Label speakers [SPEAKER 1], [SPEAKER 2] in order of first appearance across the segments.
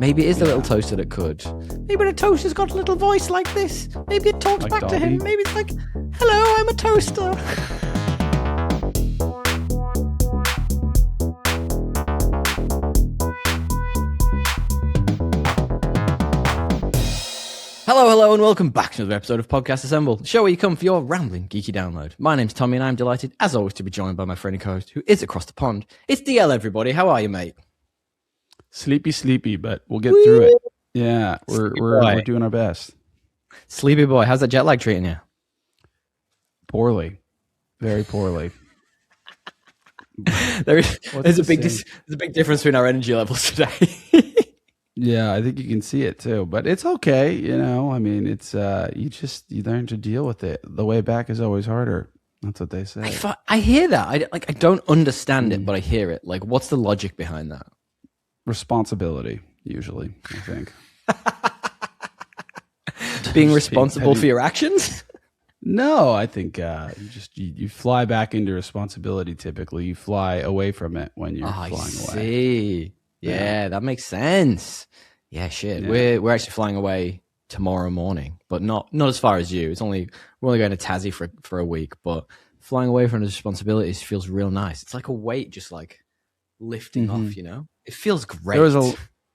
[SPEAKER 1] Maybe it is the little toaster that could. Maybe the toaster's got a little voice like this. Maybe it talks
[SPEAKER 2] Like
[SPEAKER 1] back
[SPEAKER 2] Dobby?
[SPEAKER 1] to him. Maybe it's like, hello, I'm a toaster. Hello, and welcome back to another episode of Podcast Assemble, the show where you come for your rambling, geeky download. My name's Tommy, and I'm delighted, as always, to be joined by my friend and co-host, who is across the pond. It's DL, everybody. How are you, mate?
[SPEAKER 2] Sleepy, but we'll get through it. Yeah, we're doing our best.
[SPEAKER 1] Sleepy boy, how's that jet lag treating you?
[SPEAKER 2] Poorly, very poorly.
[SPEAKER 1] There's a big difference between our energy levels today.
[SPEAKER 2] Yeah, I think you can see it too, but it's okay. You know, I mean, it's you learn to deal with it. The way back is always harder. That's what they say.
[SPEAKER 1] I hear that. I don't understand it, but I hear it. Like, what's the logic behind that?
[SPEAKER 2] Responsibility, usually, I think.
[SPEAKER 1] Being responsible for your actions?
[SPEAKER 2] No, I think you fly back into responsibility. Typically, you fly away from it when you're flying away.
[SPEAKER 1] See. Yeah, that makes sense. Yeah, shit. Yeah. We're actually flying away tomorrow morning, but not as far as you. We're only going to Tassie for a week, but flying away from the responsibilities feels real nice. It's like a weight just like lifting off, you know? It feels great.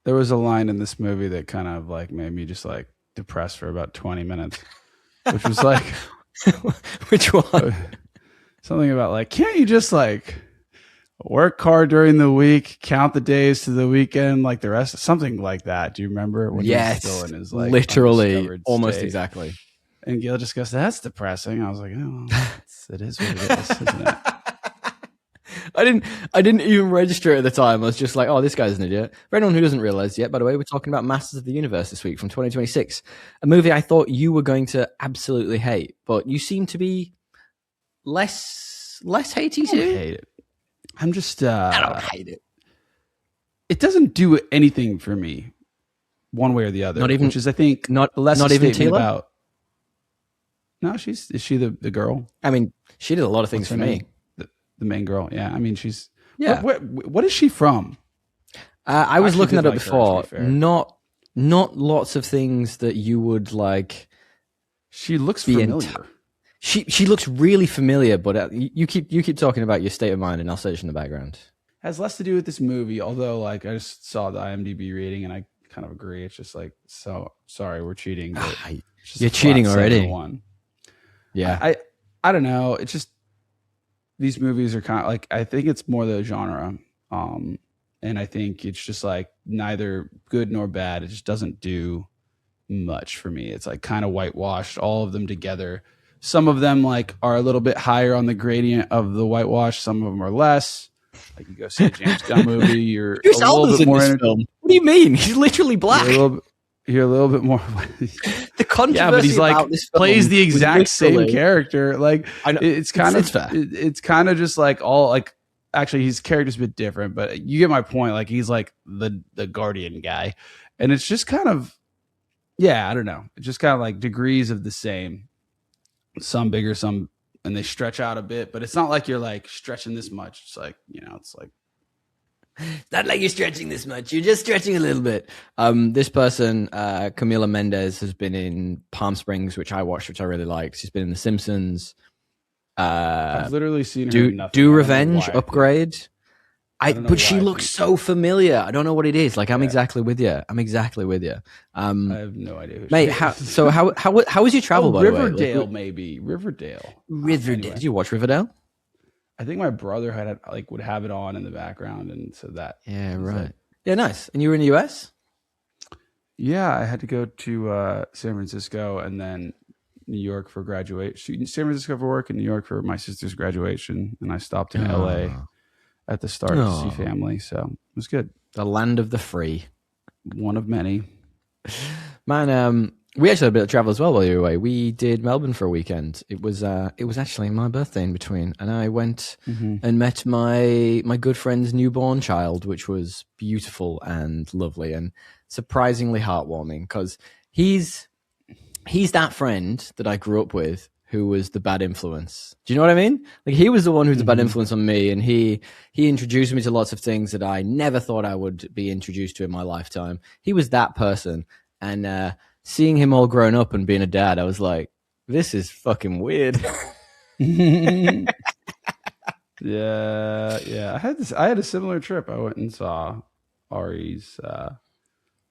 [SPEAKER 2] There was a line in this movie that kind of like made me just like depressed for about 20 minutes, which was like
[SPEAKER 1] which one?
[SPEAKER 2] Something about like, can't you just like work hard during the week, count the days to the weekend like the rest, something like that. Do you remember? When
[SPEAKER 1] yes,
[SPEAKER 2] he was still in his, like,
[SPEAKER 1] literally, almost
[SPEAKER 2] state.
[SPEAKER 1] Exactly.
[SPEAKER 2] And Gil just goes, "That's depressing." I was like, "Oh, it is what it is, isn't it?"
[SPEAKER 1] I didn't even register it at the time. I was just like, "Oh, this guy's an idiot." For anyone who doesn't realize yet, by the way, we're talking about Masters of the Universe this week from 2026, a movie I thought you were going to absolutely hate, but you seem to be less hatey too.
[SPEAKER 2] I hate it. I'm just
[SPEAKER 1] I don't hate it.
[SPEAKER 2] It doesn't do anything for me one way or the other.
[SPEAKER 1] Not even,
[SPEAKER 2] which is, I think,
[SPEAKER 1] not
[SPEAKER 2] even
[SPEAKER 1] Taylor
[SPEAKER 2] about. No, is she the girl?
[SPEAKER 1] I mean, she did a lot of things for me.
[SPEAKER 2] The main girl. Yeah. I mean, she's what is she from?
[SPEAKER 1] I was looking that up before. Not lots of things that you would like.
[SPEAKER 2] She looks familiar.
[SPEAKER 1] She looks really familiar, but you keep talking about your state of mind, and I'll search in the background.
[SPEAKER 2] Has less to do with this movie, although like I just saw the IMDb rating and I kind of agree. It's just like, so sorry, we're cheating.
[SPEAKER 1] You're cheating already.
[SPEAKER 2] Yeah, I don't know. It's just these movies are kind of like, I think it's more the genre, and I think it's just like neither good nor bad. It just doesn't do much for me. It's like kind of whitewashed, all of them together. Some of them like are a little bit higher on the gradient of the whitewash. Some of them are less. Like you go see a James Gunn movie, you're a little bit more in this film.
[SPEAKER 1] What do you mean? He's literally black.
[SPEAKER 2] You're a little bit more.
[SPEAKER 1] The controversy
[SPEAKER 2] yeah, but he's like
[SPEAKER 1] about this
[SPEAKER 2] plays the exact same character. Like
[SPEAKER 1] I know.
[SPEAKER 2] It's kind of just like all like. Actually, his character's a bit different, but you get my point. Like he's like the guardian guy, and it's just kind of I don't know. It's just kind of like degrees of the same. Some bigger, some, and they stretch out a bit, but it's not like you're like stretching this much. It's like, it's like,
[SPEAKER 1] it's not like you're stretching this much. You're just stretching a little bit. This person, Camila Mendes, has been in Palm Springs, which I watched, which I really liked. She's been in The Simpsons.
[SPEAKER 2] I've literally seen her
[SPEAKER 1] Do Revenge, Upgrade. But she looks so familiar. I don't know what it is. Like I'm exactly with you. I
[SPEAKER 2] have no idea,
[SPEAKER 1] mate. How was your travel? By
[SPEAKER 2] Riverdale,
[SPEAKER 1] the way?
[SPEAKER 2] maybe Riverdale.
[SPEAKER 1] Anyway. Did you watch Riverdale?
[SPEAKER 2] I think my brother would have it on in the background, and so that.
[SPEAKER 1] Yeah, right. Yeah, nice. And you were in the US?
[SPEAKER 2] Yeah, I had to go to San Francisco and then New York for graduation. San Francisco for work and New York for my sister's graduation, and I stopped in LA at the start to see family, so it was good.
[SPEAKER 1] The land of the free.
[SPEAKER 2] One of many.
[SPEAKER 1] Man, we actually had a bit of travel as well while you were away. We did Melbourne for a weekend. It was actually my birthday in between, and I went and met my good friend's newborn child, which was beautiful and lovely and surprisingly heartwarming because he's that friend that I grew up with who was the bad influence. Do you know what I mean? Like he was the one who's the bad influence on me, and he introduced me to lots of things that I never thought I would be introduced to in my lifetime. He was that person, and seeing him all grown up and being a dad, I was like, this is fucking weird.
[SPEAKER 2] Yeah. I had a similar trip. I went and saw Ari's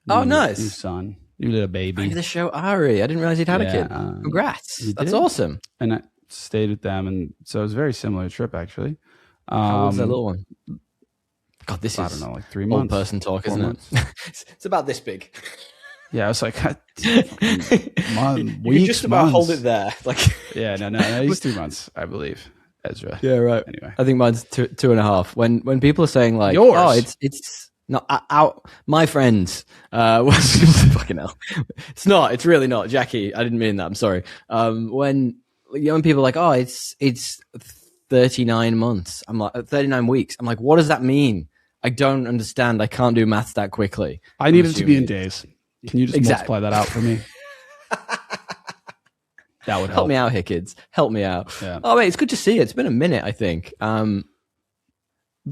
[SPEAKER 2] new son, new little baby.
[SPEAKER 1] The show Ari. I didn't realize he'd had a kid. Congrats. That's awesome.
[SPEAKER 2] And I stayed with them, and so it was a very similar trip actually.
[SPEAKER 1] How old's that little one? God, this
[SPEAKER 2] I
[SPEAKER 1] is
[SPEAKER 2] don't know, like 3 months.
[SPEAKER 1] Old person talk, isn't it? It's about this big.
[SPEAKER 2] Yeah, I was like,
[SPEAKER 1] you just about hold it there. Like,
[SPEAKER 2] yeah, no, he's 3 months, I believe. Ezra.
[SPEAKER 1] Yeah, right.
[SPEAKER 2] Anyway,
[SPEAKER 1] I think mine's 2.5. When people are saying like,
[SPEAKER 2] yours,
[SPEAKER 1] oh, it's not out. My friends, fucking hell. It's not. It's really not. Jackie, I didn't mean that. I'm sorry. When young people are like, oh, it's 39 months. I'm like 39 weeks. I'm like, what does that mean? I don't understand. I can't do maths that quickly.
[SPEAKER 2] I need it to be in days. Can you just multiply that out for me? That would
[SPEAKER 1] help me out here, kids. Help me out.
[SPEAKER 2] Yeah.
[SPEAKER 1] Oh, wait, it's good to see you. It's been a minute, I think. But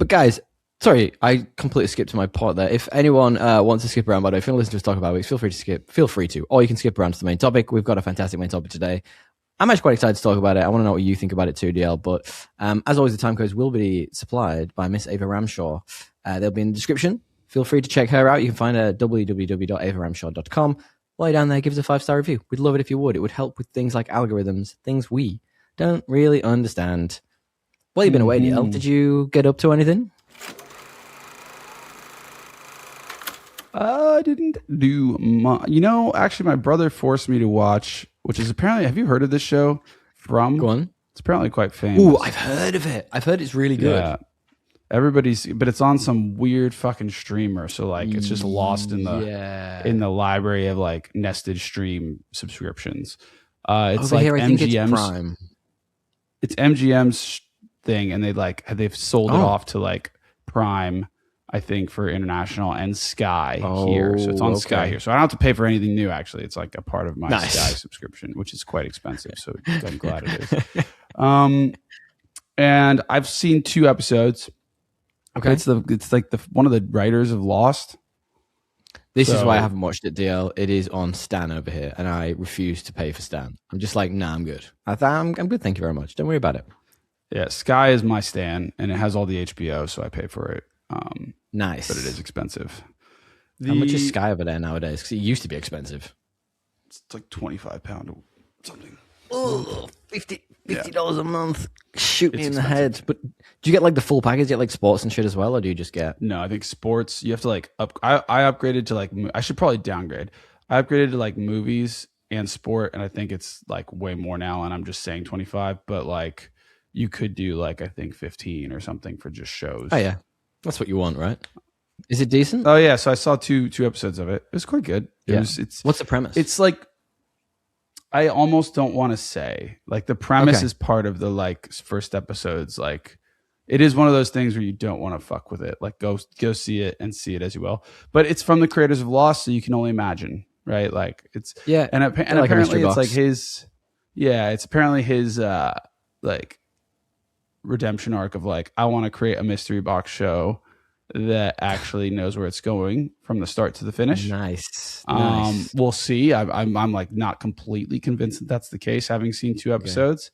[SPEAKER 1] guys, sorry, I completely skipped to my part there. If anyone wants to skip around, by the way, if you want to listen to us talk about it, feel free to skip. Feel free to. Or you can skip around to the main topic. We've got a fantastic main topic today. I'm actually quite excited to talk about it. I want to know what you think about it too, DL. But as always, the time codes will be supplied by Miss Ava Ramshaw. They'll be in the description. Feel free to check her out. You can find her at www.avaramshaw.com. While you're down there, give us a 5-star review. We'd love it if you would. It would help with things like algorithms, things we don't really understand. Well, you've been away, DL. Did you get up to anything?
[SPEAKER 2] I didn't do much. Actually, my brother forced me to watch, which is apparently, have you heard of this show?
[SPEAKER 1] Go on.
[SPEAKER 2] It's apparently quite famous.
[SPEAKER 1] Ooh, I've heard of it. I've heard it's really good.
[SPEAKER 2] Yeah. But it's on some weird fucking streamer, so like it's just lost in the library of like nested stream subscriptions. It's
[SPEAKER 1] over
[SPEAKER 2] like
[SPEAKER 1] here, I
[SPEAKER 2] MGM's,
[SPEAKER 1] think it's Prime.
[SPEAKER 2] It's MGM's thing, and they've sold it off to like Prime, I think, for international, and Sky here. So it's on Sky here. So I don't have to pay for anything new. Actually, it's like a part of my Sky subscription, which is quite expensive. So I'm glad it is. And I've seen 2 episodes. Okay, it's like one of the writers of Lost.
[SPEAKER 1] This is why I haven't watched it, DL. It is on Stan over here, and I refuse to pay for Stan. I'm just like, nah, I'm good. I'm good. Thank you very much. Don't worry about it.
[SPEAKER 2] Yeah, Sky is my Stan, and it has all the HBO, so I pay for it.
[SPEAKER 1] Nice,
[SPEAKER 2] but it is expensive.
[SPEAKER 1] How much is Sky over there nowadays? Because it used to be expensive.
[SPEAKER 2] It's like £25 or something.
[SPEAKER 1] Oh, $50 a month. Shoot me in the head. But do you get like the full package? Do you get like sports and shit as well, or do you just get?
[SPEAKER 2] No, I think sports. You have to like I upgraded to like. I should probably downgrade. I upgraded to like movies and sport, and I think it's like way more now. And I'm just saying 25, but like you could do like I think 15 or something for just shows.
[SPEAKER 1] Oh yeah, that's what you want, right? Is it decent?
[SPEAKER 2] Oh yeah, so I saw two episodes of it. It was quite good.
[SPEAKER 1] What's the premise?
[SPEAKER 2] It's like. I almost don't want to say like the premise is part of the like first episodes. Like it is one of those things where you don't want to fuck with it. Like go see it and see it as you will. But it's from the creators of Lost, so you can only imagine, right? Like it's and apparently it's like his it's apparently his like redemption arc of like I want to create a mystery box show that actually knows where it's going from the start to the finish.
[SPEAKER 1] Nice.
[SPEAKER 2] We'll see. I'm like not completely convinced that that's the case, having seen 2 episodes.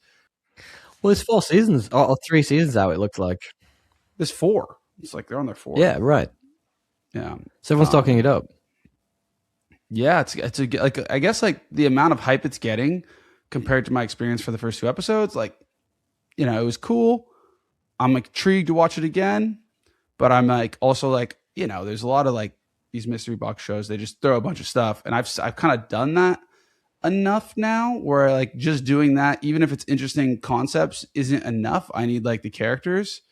[SPEAKER 1] Well, there's 4 seasons or 3 seasons out. It looks like
[SPEAKER 2] there's 4. It's like they're on their 4.
[SPEAKER 1] Yeah, right.
[SPEAKER 2] Yeah.
[SPEAKER 1] So everyone's talking it up.
[SPEAKER 2] Yeah, it's like I guess like the amount of hype it's getting compared to my experience for the first 2 episodes. Like, it was cool. I'm intrigued to watch it again. But I'm like also like, there's a lot of like these mystery box shows. They just throw a bunch of stuff. And I've kind of done that enough now where like just doing that, even if it's interesting concepts, isn't enough. I need like the characters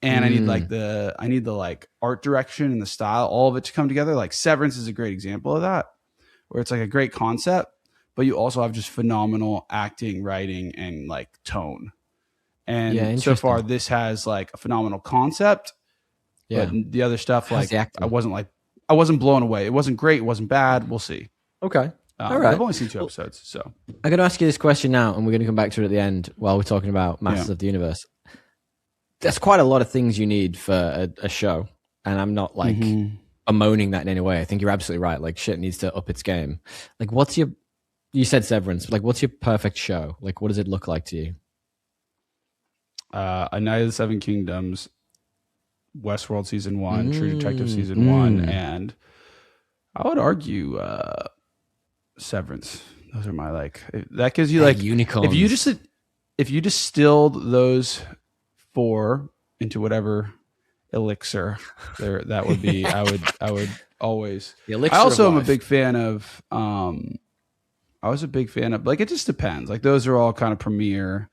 [SPEAKER 2] and I need the like art direction and the style, all of it to come together. Like Severance is a great example of that, where it's like a great concept, but you also have just phenomenal acting, writing, and like tone. And so far this has like a phenomenal concept. Yeah. But the other stuff, like I wasn't blown away. It wasn't great. It wasn't bad. We'll see.
[SPEAKER 1] Okay. All right.
[SPEAKER 2] I've only seen 2 episodes, so
[SPEAKER 1] I'm going to ask you this question now, and we're going to come back to it at the end while we're talking about Masters of the Universe. There's quite a lot of things you need for a show, and I'm not like bemoaning that in any way. I think you're absolutely right. Like, shit needs to up its game. Like, you said Severance, like, what's your perfect show? Like, what does it look like to you?
[SPEAKER 2] A Night of the Seven Kingdoms, Westworld season 1, True Detective season 1, and I would argue Severance. Those are my that gives you
[SPEAKER 1] unicorns.
[SPEAKER 2] If you distilled those 4 into whatever elixir there, that would be I would always.
[SPEAKER 1] The elixir
[SPEAKER 2] I also am
[SPEAKER 1] of
[SPEAKER 2] a big fan of I was a big fan of, like, it just depends. Like, those are all kind of premiere,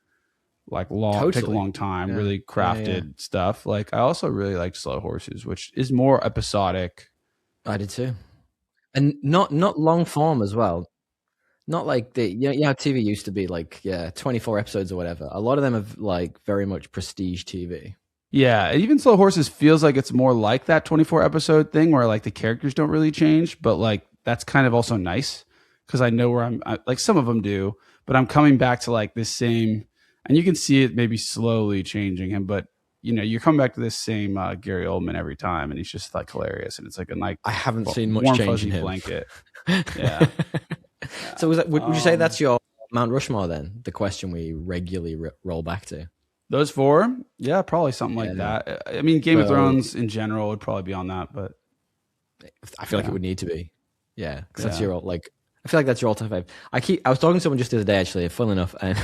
[SPEAKER 2] like, take a long time, really crafted stuff. Like, I also really like Slow Horses, which is more episodic.
[SPEAKER 1] I did too. And not long form as well. Not like how TV used to be, like, 24 episodes or whatever. A lot of them have, like, very much prestige TV.
[SPEAKER 2] Yeah, even Slow Horses feels like it's more like that 24 episode thing where, like, the characters don't really change, but, like, that's kind of also nice because I know where like, some of them do, but I'm coming back to, like, this same, and you can see it maybe slowly changing him, but, you know, you're coming back to this same Gary Oldman every time, and he's just, like, hilarious, and it's like a nice,
[SPEAKER 1] I haven't seen much
[SPEAKER 2] warm,
[SPEAKER 1] change
[SPEAKER 2] fuzzy
[SPEAKER 1] in him.
[SPEAKER 2] Blanket. Yeah.
[SPEAKER 1] So would you say that's your Mount Rushmore then? The question we regularly roll back to.
[SPEAKER 2] Those 4, yeah, probably something like that. I mean, Game of Thrones in general would probably be on that, but
[SPEAKER 1] I feel like it would need to be, because that's your, like, I feel like that's your all-time fave. I was talking to someone just the other day, actually, fun enough, and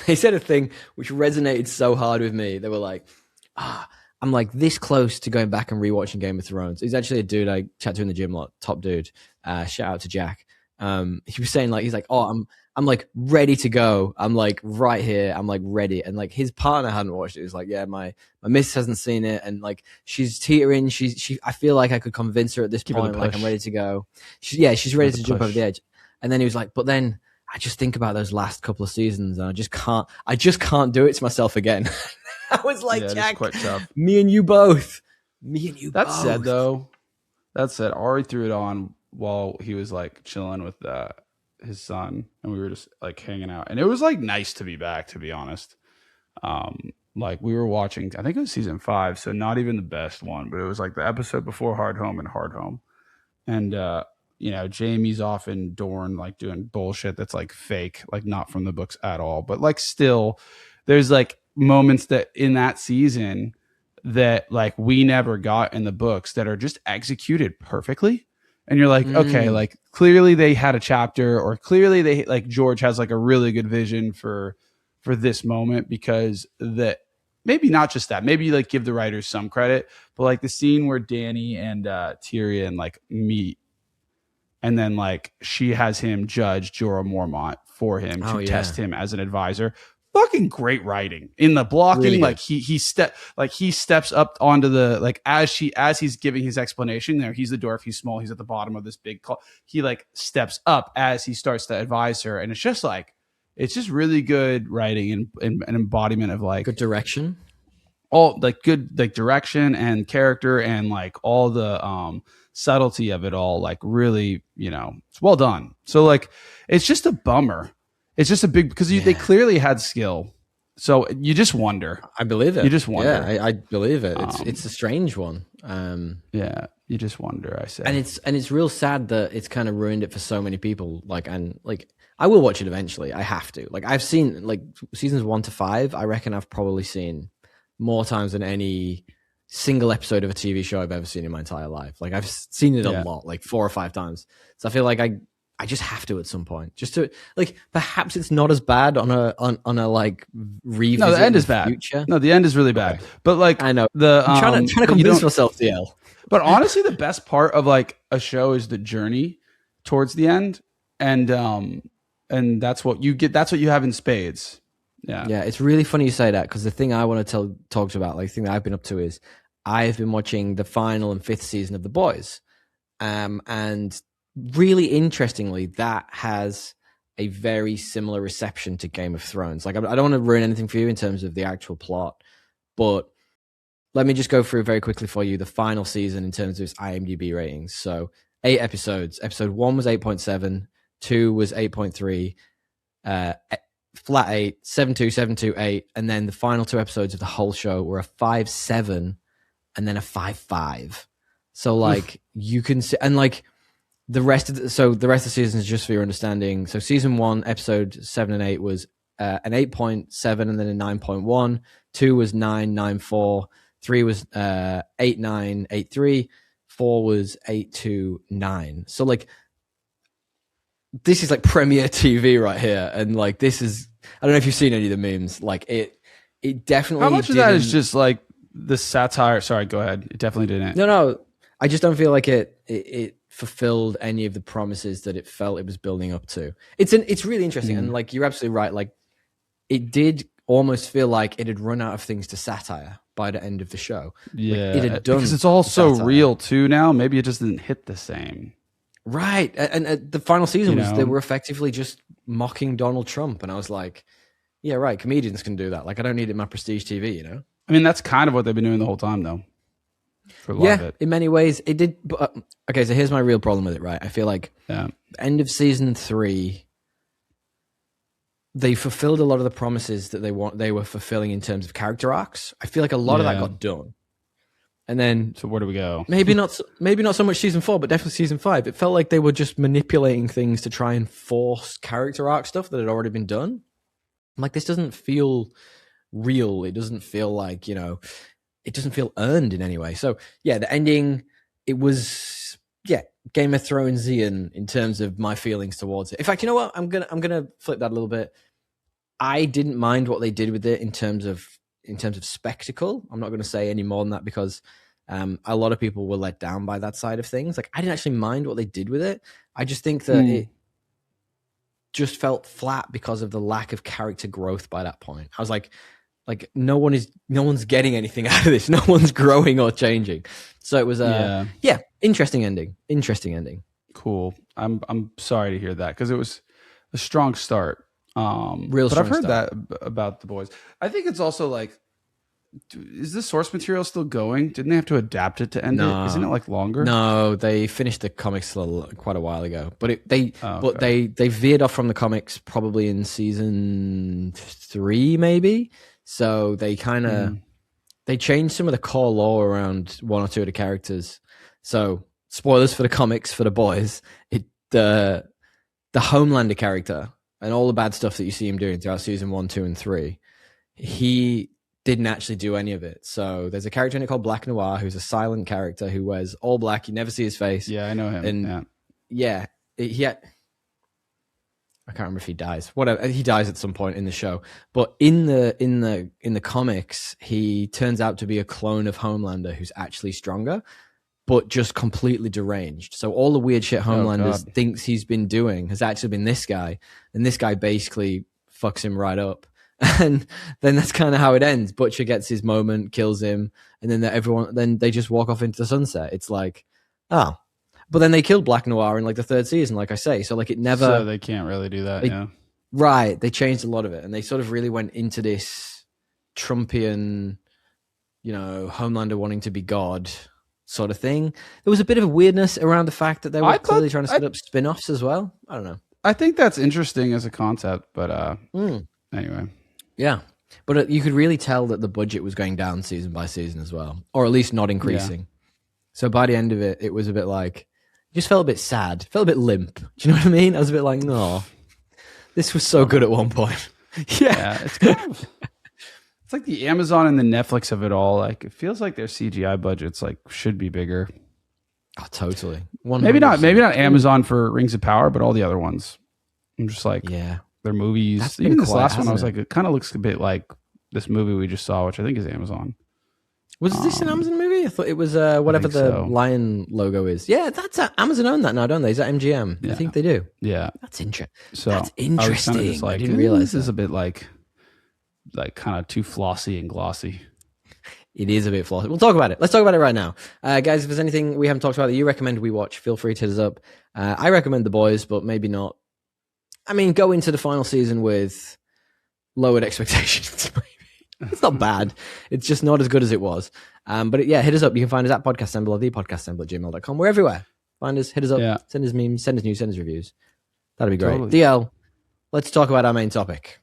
[SPEAKER 1] they said a thing which resonated so hard with me. They were like, I'm like this close to going back and rewatching Game of Thrones. He's actually a dude I chat to in the gym a lot, top dude. Shout out to Jack. He was saying, like, he's like, I'm like ready to go. I'm like right here. I'm like ready. And like his partner hadn't watched it. He was like, yeah, my miss hasn't seen it. And like, she's teetering. I feel like I could convince her at this point. Like, I'm ready to go. She's ready to jump over the edge. And then he was like, but then I just think about those last couple of seasons and I just can't do it to myself again. I was like, Jack,
[SPEAKER 2] quite tough.
[SPEAKER 1] Me and you both.
[SPEAKER 2] That said, though, Ari threw it on while he was like chilling with his son, and we were just like hanging out, and it was like nice to be back, to be honest. Like, we were watching, I think it was season 5, so not even the best one, but it was like the episode before Hard Home and Hard Home, and you know, Jamie's off in Dorne, like doing bullshit that's like fake, like not from the books at all, but like still there's like moments that in that season that like we never got in the books that are just executed perfectly. And you're like, okay, like clearly they had a chapter, or clearly they, like, George has like a really good vision for this moment, because that maybe not just that, maybe like give the writers some credit, but like the scene where Dany and Tyrion like meet, and then like she has him judge Jorah Mormont for him to test him as an advisor. Fucking great writing in the blocking. Really, like he steps up onto the, like, as he's giving his explanation there, he's the dwarf, he's small, he's at the bottom of this big call. He like steps up as he starts to advise her, and it's just like, it's just really good writing and an embodiment of like
[SPEAKER 1] good direction,
[SPEAKER 2] all like good like direction and character, and like all the subtlety of it all, like really, you know, it's well done. So like, it's just a bummer. It's just a big, because they clearly had skill. So you just wonder.
[SPEAKER 1] I believe it.
[SPEAKER 2] You just wonder.
[SPEAKER 1] Yeah, I believe it. It's a strange one.
[SPEAKER 2] Yeah, you just wonder, I say.
[SPEAKER 1] And it's real sad that it's kind of ruined it for so many people. Like, and like, I will watch it eventually. I have to. Like, I've seen like seasons 1 to 5. I reckon I've probably seen more times than any single episode of a TV show I've ever seen in my entire life. Like, I've seen it a lot, like 4 or 5 times. So I feel like I just have to at some point, just to, like, perhaps it's not as bad on a like revisit.
[SPEAKER 2] No, the end is
[SPEAKER 1] bad.
[SPEAKER 2] Future. No, the end is really bad. Okay. But like,
[SPEAKER 1] I know
[SPEAKER 2] I'm
[SPEAKER 1] trying to convince myself, DL.
[SPEAKER 2] But honestly, the best part of like a show is the journey towards the end, and that's what you get. That's what you have in spades. Yeah,
[SPEAKER 1] it's really funny you say that, because the thing I want to talk about, like the thing that I've been up to, is I've been watching the final and 5th season of The Boys, and really interestingly, that has a very similar reception to Game of Thrones. Like, I don't want to ruin anything for you in terms of the actual plot, but let me just go through very quickly for you the final season in terms of its IMDb ratings. So 8 episodes. Episode 1 was 8.7. 2 was 8.3, flat 8, 7.2, 7.2, 8, and then the final 2 episodes of the whole show were a 5.7 and then a 5.5. So like you can see, and like the rest of the season is just for your understanding. So season 1, episode 7 and 8 was an 8.7 and then a 9.1. 2 was 9, 9.4. 3 was 8, 9, 8.3. 4 was 8.2, 9. So like this is like premiere TV right here, and like this is, I don't know if you've seen any of the memes. Like it definitely.
[SPEAKER 2] How much of that is just like the satire? Sorry, go ahead. It definitely didn't.
[SPEAKER 1] No, I just don't feel like it fulfilled any of the promises that it felt it was building up to. It's really interesting, and like you're absolutely right. Like it did almost feel like it had run out of things to satire by the end of the show.
[SPEAKER 2] Yeah,
[SPEAKER 1] like it had done,
[SPEAKER 2] because it's all so real too now. Maybe it just didn't hit the same.
[SPEAKER 1] Right, and the final season was they were effectively just mocking Donald Trump, and I was like, yeah, right, comedians can do that. Like I don't need it in my prestige TV, you know.
[SPEAKER 2] I mean, that's kind of what they've been doing the whole time, though. For a lot of it.
[SPEAKER 1] In many ways, it did. But, okay, so here's my real problem with it. Right, I feel like end of season 3, they fulfilled a lot of the promises that they were fulfilling in terms of character arcs. I feel like a lot of that got done. And then,
[SPEAKER 2] so where do we go?
[SPEAKER 1] Maybe not so much season 4, but definitely season 5. It felt like they were just manipulating things to try and force character arc stuff that had already been done. I'm like, this doesn't feel real. It doesn't feel like, you know, it doesn't feel earned in any way. So yeah, the ending, it was Game of Thronesian in terms of my feelings towards it. In fact, you know what? I'm gonna flip that a little bit. I didn't mind what they did with it in terms of spectacle. I'm not going to say any more than that because a lot of people were let down by that side of things. Like I didn't actually mind what they did with it. I just think that it just felt flat because of the lack of character growth by that point. I was like no one's getting anything out of this. No one's growing or changing. So it was interesting ending.
[SPEAKER 2] Cool. I'm sorry to hear that because it was a strong start.
[SPEAKER 1] But
[SPEAKER 2] I've heard that about The Boys. I think it's also like, is the source material still going? Didn't they have to adapt it to end it? Isn't it like longer?
[SPEAKER 1] No, they finished the comics quite a while ago. But they veered off from the comics probably in season 3, maybe. So they kind of they changed some of the core lore around 1 or 2 of the characters. So spoilers for the comics for The Boys. The Homelander character and all the bad stuff that you see him doing throughout season 1, 2, and 3, he didn't actually do any of it. So there's a character in it called Black Noir who's a silent character who wears all black. You never see his face.
[SPEAKER 2] Yeah, I know him.
[SPEAKER 1] And I can't remember if he dies. Whatever, he dies at some point in the show. But in the comics, he turns out to be a clone of Homelander who's actually stronger, but just completely deranged. So all the weird shit Homelander thinks he's been doing has actually been this guy, and this guy basically fucks him right up. And then that's kind of how it ends. Butcher gets his moment, kills him, and then they just walk off into the sunset. It's like, oh. But then they killed Black Noir in like the 3rd season, like I say. So like it never.
[SPEAKER 2] So they can't really do that.
[SPEAKER 1] Right. They changed a lot of it, and they sort of really went into this Trumpian, you know, Homelander wanting to be God sort of thing. There was a bit of a weirdness around the fact that they were clearly trying to set up spin-offs as well. I don't know.
[SPEAKER 2] I think that's interesting as a concept, but anyway.
[SPEAKER 1] Yeah. But you could really tell that the budget was going down season by season as well, or at least not increasing. Yeah. So by the end of it, it was a bit like, just felt a bit sad, felt a bit limp. Do you know what I mean? I was a bit like, no, this was so good at one point.
[SPEAKER 2] Yeah, it's kind of, it's like the Amazon and the Netflix of it all. Like it feels like their CGI budgets like should be bigger.
[SPEAKER 1] Oh, totally.
[SPEAKER 2] 100%. Maybe not Amazon for Rings of Power, but all the other ones. I'm just like, their movies. Even this last one, I was like, it kind of looks a bit like this movie we just saw, which I think is Amazon.
[SPEAKER 1] Was this an Amazon movie? I thought it was whatever the lion logo is. Yeah, that's Amazon own that now, don't they? Is that MGM? Yeah. I think they do.
[SPEAKER 2] Yeah,
[SPEAKER 1] that's interesting.
[SPEAKER 2] So
[SPEAKER 1] that's interesting.
[SPEAKER 2] I was just like, I didn't realize this is a bit like kind of too flossy and glossy.
[SPEAKER 1] It is a bit flossy. We'll talk about it. Let's talk about it right now, guys. If there's anything we haven't talked about that you recommend we watch, feel free to hit us up. I recommend The Boys, but maybe not. I mean, go into the final season with lowered expectations. It's not bad. It's just not as good as it was. But hit us up. You can find us at Podcast Assemble or thepodcastassemble@gmail.com. We're everywhere. Find us, hit us up, send us memes, send us news, send us reviews. That'd be great.
[SPEAKER 2] Totally.
[SPEAKER 1] DL, let's talk about our main topic.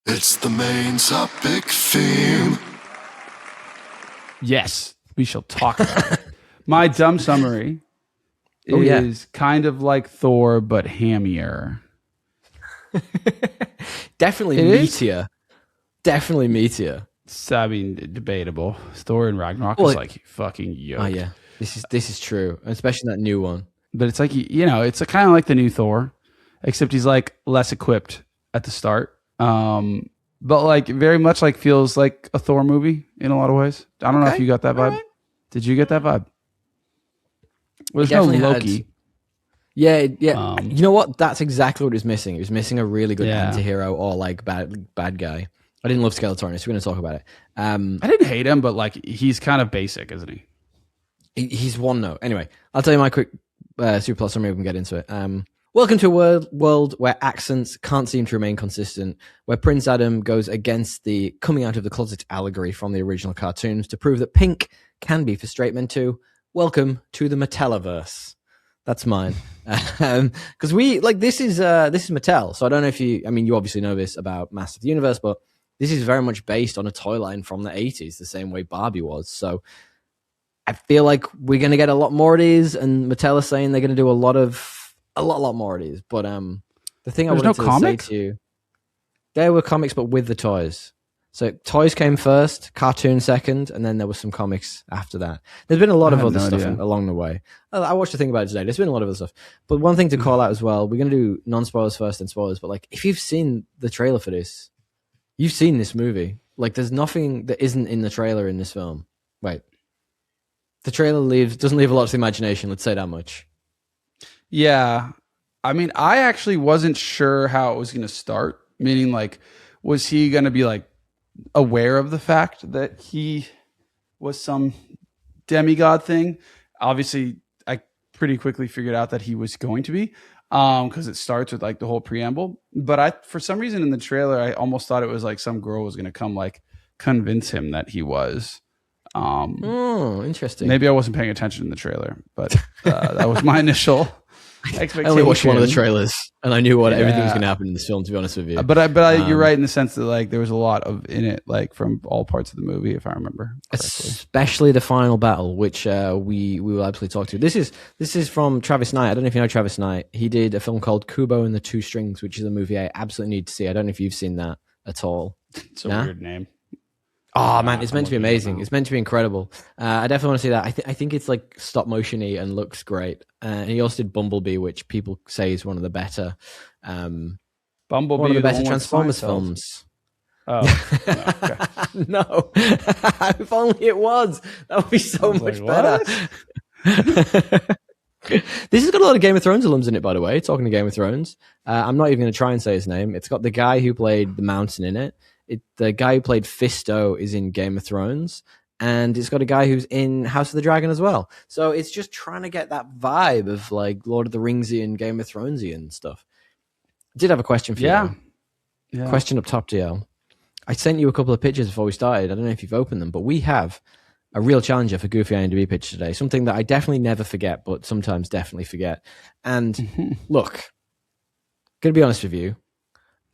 [SPEAKER 3] It's the main topic theme.
[SPEAKER 2] Yes, we shall talk about it. My dumb summary is kind of like Thor, but hammier.
[SPEAKER 1] Definitely meatier. Definitely meatier.
[SPEAKER 2] I mean, debatable. Thor and Ragnarok is like fucking yoked.
[SPEAKER 1] Oh yeah, this is true, especially that new one.
[SPEAKER 2] But it's like, it's kind of like the new Thor, except he's like less equipped at the start. But like very much like feels like a Thor movie in a lot of ways. I don't know if you got that vibe. Right. Did you get that vibe? Well, there's no Loki.
[SPEAKER 1] Yeah. You know what? That's exactly what it was missing. It was missing a really good anti-hero or like bad guy. I didn't love Skeletor, so we're going to talk about it.
[SPEAKER 2] I didn't hate him, but like he's kind of basic, isn't he?
[SPEAKER 1] He's one note. Anyway, I'll tell you my quick super plot summary. We can get into it. Welcome to a world where accents can't seem to remain consistent, where Prince Adam goes against the coming out of the closet allegory from the original cartoons to prove that pink can be for straight men too. Welcome to the Mattelverse. That's mine. Because this is Mattel. So I don't know if you obviously know this about Master of the Universe, but this is very much based on a toy line from the 80s, the same way Barbie was. So I feel like we're going to get a lot more of these, and Mattel is saying they're going to do a lot more of these. But the thing I wanted to say to you, there were comics, but with the toys. So toys came first, cartoon second, and then there was some comics after that. There's been a lot of other stuff along the way. I watched a thing about it today. There's been a lot of other stuff. But one thing to call out as well, we're going to do non-spoilers first and spoilers, but like if you've seen the trailer for this, you've seen this movie. Like there's nothing that isn't in the trailer in this film. Wait. The trailer doesn't leave a lot to the imagination, let's say that much.
[SPEAKER 2] Yeah. I mean, I actually wasn't sure how it was going to start. Meaning like, was he going to be like aware of the fact that he was some demigod thing? Obviously, I pretty quickly figured out that he was going to be, because it starts with like the whole preamble. But for some reason in the trailer, I almost thought it was like some girl was going to come like convince him that he was.
[SPEAKER 1] Interesting.
[SPEAKER 2] Maybe I wasn't paying attention in the trailer, but that was my initial expectation.
[SPEAKER 1] I only watched one of the trailers, and I knew everything was going to happen in this film. To be honest with you,
[SPEAKER 2] but you're right in the sense that like there was a lot in it, like from all parts of the movie, if I remember correctly.
[SPEAKER 1] Especially the final battle, which we will absolutely talk to. This is from Travis Knight. I don't know if you know Travis Knight. He did a film called Kubo and the Two Strings, which is a movie I absolutely need to see. I don't know if you've seen that at all.
[SPEAKER 2] It's a weird name.
[SPEAKER 1] Oh man, it's meant to be amazing. It's meant to be incredible. I definitely want to see that. I think it's like stop motion-y and looks great. And he also did Bumblebee, which people say is one of the better
[SPEAKER 2] Bumblebee,
[SPEAKER 1] one of the better Transformers films.
[SPEAKER 2] Oh no,
[SPEAKER 1] no! If only it was. That would be so much better. This has got a lot of Game of Thrones alums in it, by the way. Talking to Game of Thrones, I'm not even going to try and say his name. It's got the guy who played the Mountain in it. The guy who played Fisto is in Game of Thrones, and it's got a guy who's in House of the Dragon as well. So it's just trying to get that vibe of like Lord of the Ringsy and Game of Thronesy and stuff. I did have a question for you. Yeah. Question up top, DL. I sent you a couple of pictures before we started. I don't know if you've opened them, but we have a real challenger for Goofy IMDb pitch today. Something that I definitely never forget, but sometimes definitely forget. And look, gonna be honest with you.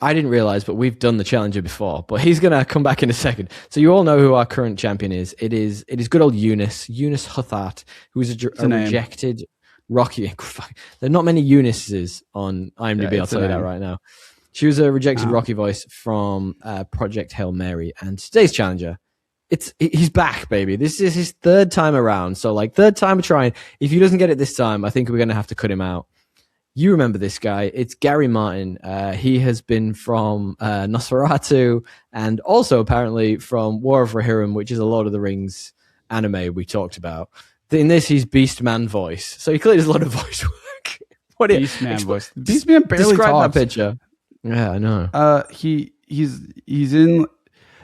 [SPEAKER 1] I didn't realize, but we've done the challenger before, but he's going to come back in a second. So you all know who our current champion is. It is good old Eunice Huthart, who is a rejected Rocky. There are not many Eunices on IMDb, I'll tell you that right now. She was a rejected Rocky voice from Project Hail Mary, and today's challenger, he's back, baby. This is his third time around. So like third time trying. If he doesn't get it this time, I think we're going to have to cut him out. You remember this guy. It's Gary Martin. He has been from Nosferatu and also apparently from War of Rohirrim, which is a Lord of the Rings anime we talked about. In this, he's Beastman voice. So he clearly does a lot of voice work.
[SPEAKER 2] Beastman voice. Beastman barely
[SPEAKER 1] describe
[SPEAKER 2] talks.
[SPEAKER 1] That picture. Yeah, I know.
[SPEAKER 2] He's in.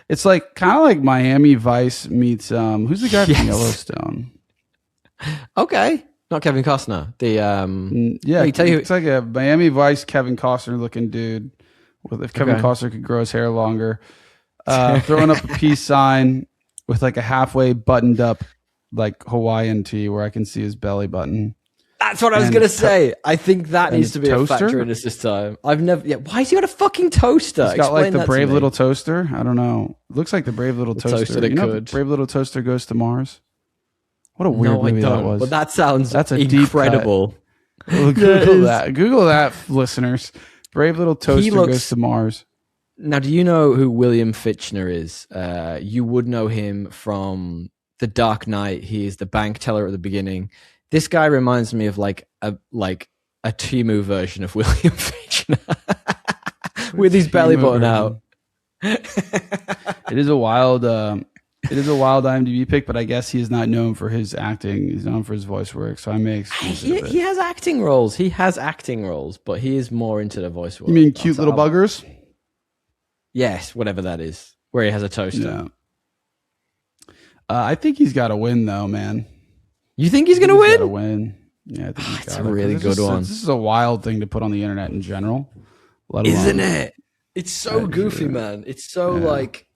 [SPEAKER 2] It's like kind of like Miami Vice meets who's the guy from Yellowstone?
[SPEAKER 1] Okay. Not Kevin Costner.
[SPEAKER 2] It's like a Miami Vice Kevin Costner looking dude. If Kevin Costner could grow his hair longer, throwing up a peace sign with like a halfway buttoned up like Hawaiian tee where I can see his belly button.
[SPEAKER 1] That's what I was gonna say. I think that needs to be
[SPEAKER 2] toaster?
[SPEAKER 1] a factor in this time. I've never. Yeah, why has he got a fucking toaster?
[SPEAKER 2] He's got like the brave little toaster. I don't know. It looks like the brave little toaster.
[SPEAKER 1] That
[SPEAKER 2] you know,
[SPEAKER 1] could.
[SPEAKER 2] Brave Little Toaster Goes to Mars. What a weird movie that was.
[SPEAKER 1] But that sounds
[SPEAKER 2] that's a
[SPEAKER 1] incredible.
[SPEAKER 2] Google that. Google that, listeners. Brave Little Toaster Goes to Mars.
[SPEAKER 1] Now, do you know who William Fichtner is? You would know him from The Dark Knight. He is the bank teller at the beginning. This guy reminds me of like a Temu version of William Fichtner with his belly button out.
[SPEAKER 2] It is a wild IMDb pick, but I guess he is not known for his acting. He's known for his voice work, so I may excuse it.
[SPEAKER 1] He has acting roles. He has acting roles, but he is more into the voice work.
[SPEAKER 2] You mean Cute Little Buggers?
[SPEAKER 1] Yes, whatever that is, where he has a toaster.
[SPEAKER 2] Yeah. I think he's got to win, though, man.
[SPEAKER 1] You think he's going to win?
[SPEAKER 2] Got to win. Yeah, I think he's
[SPEAKER 1] it's
[SPEAKER 2] got
[SPEAKER 1] a really good one.
[SPEAKER 2] This is a wild thing to put on the internet in general.
[SPEAKER 1] Isn't it? It's so goofy, man. It's so like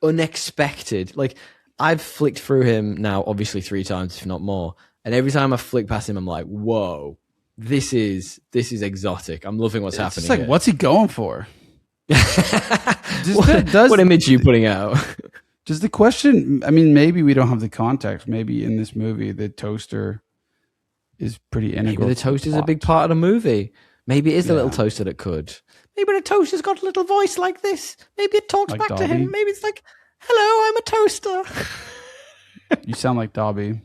[SPEAKER 1] unexpected. Like I've flicked through him now, obviously 3 times, if not more. And every time I flick past him, I'm like, whoa, this is exotic. I'm loving what's happening.
[SPEAKER 2] It's like,
[SPEAKER 1] here.
[SPEAKER 2] What's he going for?
[SPEAKER 1] What image are you putting out?
[SPEAKER 2] Does the question, I mean, maybe we don't have the context. Maybe in this movie, the toaster is pretty integral.
[SPEAKER 1] Maybe the toaster is a big part of the movie. Maybe it is the little toaster that could. Maybe the toaster's got a little voice like this. Maybe it talks like back Dobby. To him. Maybe it's like, hello, I'm a toaster.
[SPEAKER 2] You sound like Dobby.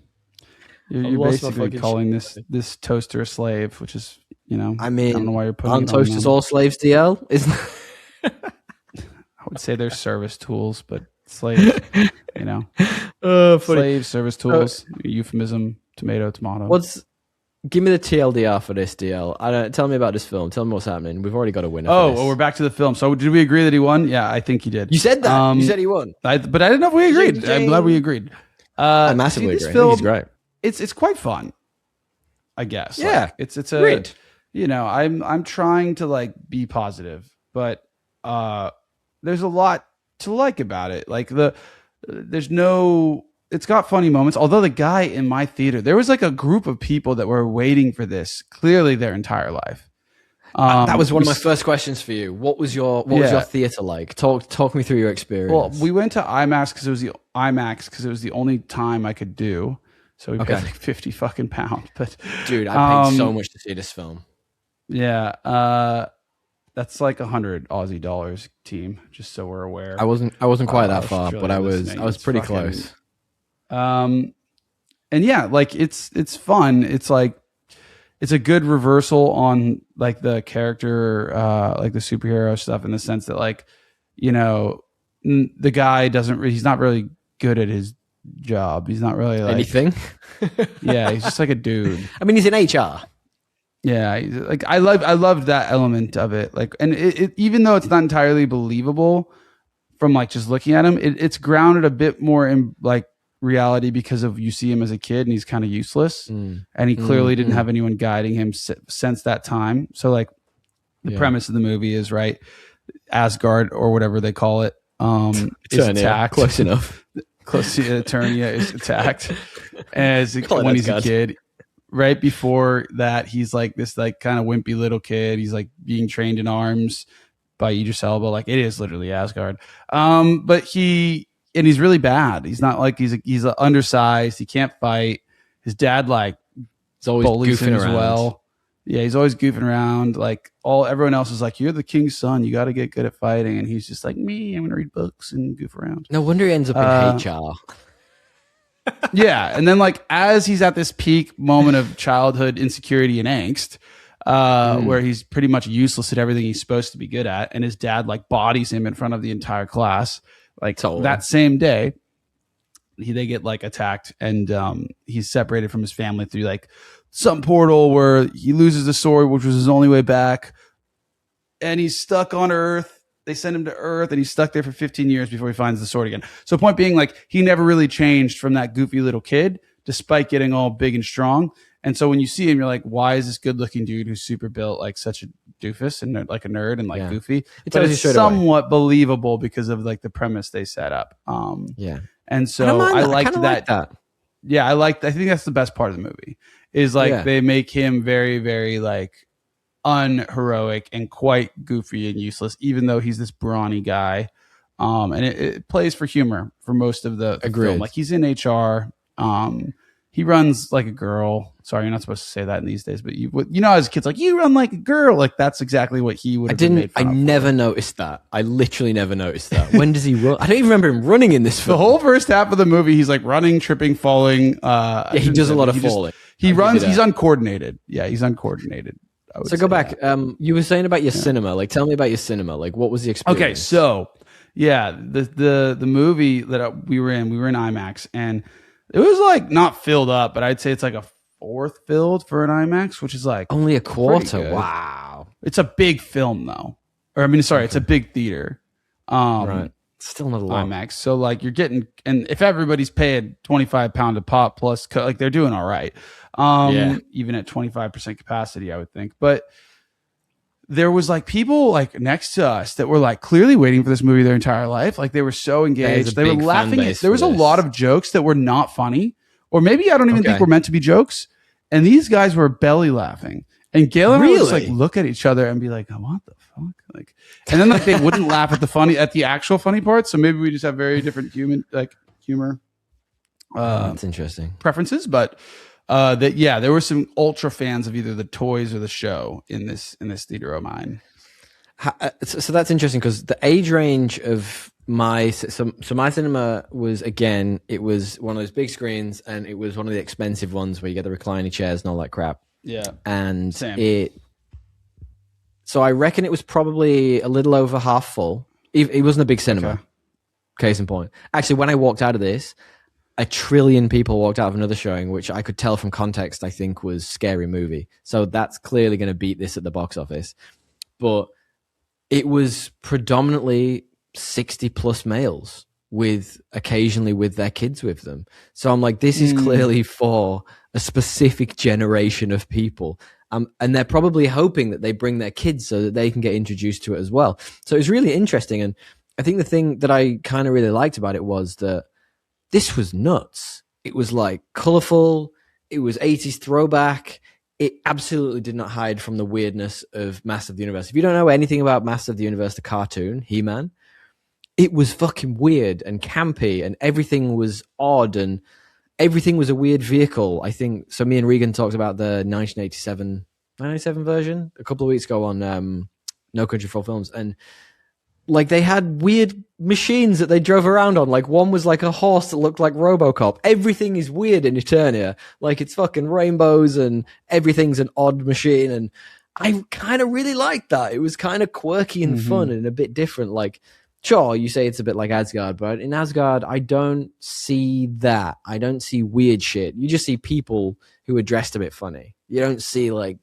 [SPEAKER 2] You're basically calling this toaster a slave, which is, I mean, I don't know why you're putting
[SPEAKER 1] aren't toasters all slaves, DL? Isn't
[SPEAKER 2] I would say they're service tools, but slaves, slaves, service tools, euphemism, tomato.
[SPEAKER 1] Give me the TLDR for this, DL. Tell me about this film. Tell me what's happening. We've already got a winner.
[SPEAKER 2] Well, we're back to the film. So did we agree that he won? Yeah, I think he did.
[SPEAKER 1] You said that. You said he won.
[SPEAKER 2] But I didn't know if we agreed. I'm glad we agreed.
[SPEAKER 1] I massively agree.
[SPEAKER 2] Film,
[SPEAKER 1] I think he's great.
[SPEAKER 2] It's quite fun, I guess.
[SPEAKER 1] Yeah,
[SPEAKER 2] like, it's a great. I'm trying to like be positive, but there's a lot to like about it. Like it's got funny moments. Although the guy in my theater, there was like a group of people that were waiting for this clearly their entire life.
[SPEAKER 1] That was one of my first questions for you. What was your theater like? Talk me through your experience.
[SPEAKER 2] Well, we went to IMAX because it was the only time I could do. So we paid like 50 fucking pounds. But
[SPEAKER 1] dude, I paid so much to see this film.
[SPEAKER 2] Yeah, that's like 100 Aussie dollars, team. Just so we're aware.
[SPEAKER 1] I wasn't quite that far, but I was pretty close.
[SPEAKER 2] And yeah, like it's fun. It's like it's a good reversal on like the character, like the superhero stuff, in the sense that like the guy he's not really good at his job. He's not really like
[SPEAKER 1] anything.
[SPEAKER 2] Yeah, he's just like a dude.
[SPEAKER 1] I mean, he's in HR.
[SPEAKER 2] Yeah, like I loved that element of it. Like, and it even though it's not entirely believable from like just looking at him, it's grounded a bit more in like reality because of you see him as a kid and he's kind of useless, and he clearly didn't have anyone guiding him since that time. So like the premise of the movie is Asgard or whatever they call it is attacked.
[SPEAKER 1] Close enough.
[SPEAKER 2] Close to Eternia is attacked when he's a kid. Right before that, he's like this like kind of wimpy little kid. He's like being trained in arms by Idris Elba. Like it is literally Asgard. But he's really bad. He's not like he's undersized. He can't fight. His dad like
[SPEAKER 1] he's always goofing
[SPEAKER 2] around as well. Yeah, he's always goofing around. Like everyone else is like, you're the king's son. You got to get good at fighting. And he's just like, me, I'm gonna read books and goof around.
[SPEAKER 1] No wonder he ends up in HR.
[SPEAKER 2] Yeah, and then like as he's at this peak moment of childhood insecurity and angst, where he's pretty much useless at everything he's supposed to be good at, and his dad like bodies him in front of the entire class. Like that same day, they get like attacked, and he's separated from his family through like some portal where he loses the sword, which was his only way back, and he's stuck on Earth. They send him to Earth, and he's stuck there for 15 years before he finds the sword again. So point being, like, he never really changed from that goofy little kid, despite getting all big and strong. And so when you see him, you're like, why is this good-looking dude who's super built like such a doofus and like a nerd and like goofy? But it's somewhat believable because of like the premise they set up. And so I liked that. Yeah, I think that's the best part of the movie is like they make him very, very like unheroic and quite goofy and useless, even though he's this brawny guy. And it plays for humor for most of the film. Like he's in HR. He runs like a girl. Sorry, you're not supposed to say that in these days, but you know, as kids, like you run like a girl. Like that's exactly what he would have been made fun of.
[SPEAKER 1] I never noticed that. I literally never noticed that. When does he run? I don't even remember him running in this film.
[SPEAKER 2] The whole first half of the movie, he's like running, tripping, falling.
[SPEAKER 1] Yeah, he does a lot of falling.
[SPEAKER 2] He runs. He's uncoordinated. Yeah, he's uncoordinated.
[SPEAKER 1] So go back. You were saying about your cinema. Like, tell me about your cinema. Like, what was the experience?
[SPEAKER 2] Okay, so yeah, the movie that we were in IMAX, and it was like not filled up, but I'd say it's like a fourth filled for an IMAX, which is like
[SPEAKER 1] only a quarter. Wow,
[SPEAKER 2] it's a big film though, or I mean, sorry, it's a big theater.
[SPEAKER 1] Right, still not a lot.
[SPEAKER 2] IMAX. So like you're getting, and if everybody's paying £25 a pop plus, like they're doing all right. Even at 25% capacity, I would think, but. There was like people like next to us that were like clearly waiting for this movie their entire life. Like they were so engaged. They were laughing. There was a lot of jokes that were not funny, or maybe I don't even think were meant to be jokes. And these guys were belly laughing. And Gail and I would just like look at each other and be like, oh, what the fuck? Like, and then like they wouldn't laugh at the actual funny parts. So maybe we just have very different humor.
[SPEAKER 1] That's interesting.
[SPEAKER 2] Preferences, but. There were some ultra fans of either the toys or the show in this theater of mine.
[SPEAKER 1] So that's interesting because the age range of my cinema was, again, it was one of those big screens, and it was one of the expensive ones where you get the recliner chairs and all that crap.
[SPEAKER 2] Yeah,
[SPEAKER 1] and so I reckon it was probably a little over half full. It wasn't a big cinema. Okay. Case in point. Actually, when I walked out of this, 1 trillion people walked out of another showing, which I could tell from context, I think was Scary Movie. So that's clearly going to beat this at the box office. But it was predominantly 60 plus males occasionally with their kids with them. So I'm like, this is clearly for a specific generation of people. And they're probably hoping that they bring their kids so that they can get introduced to it as well. So it's really interesting. And I think the thing that I kind of really liked about it was that this was nuts. It was like colorful. It was 80s throwback. It absolutely did not hide from the weirdness of Master of the Universe. If you don't know anything about Master of the Universe, the cartoon, He-Man, it was fucking weird and campy, and everything was odd, and everything was a weird vehicle. I think, so me and Regan talked about the 1987 version a couple of weeks ago on No Country for Old Films, and like they had weird machines that they drove around on. Like one was like a horse that looked like RoboCop. Everything is weird in Eternia. Like it's fucking rainbows and everything's an odd machine. And I kind of really liked that. It was kind of quirky and fun and a bit different. Like, sure, you say it's a bit like Asgard, but in Asgard, I don't see that. I don't see weird shit. You just see people who are dressed a bit funny. You don't see like,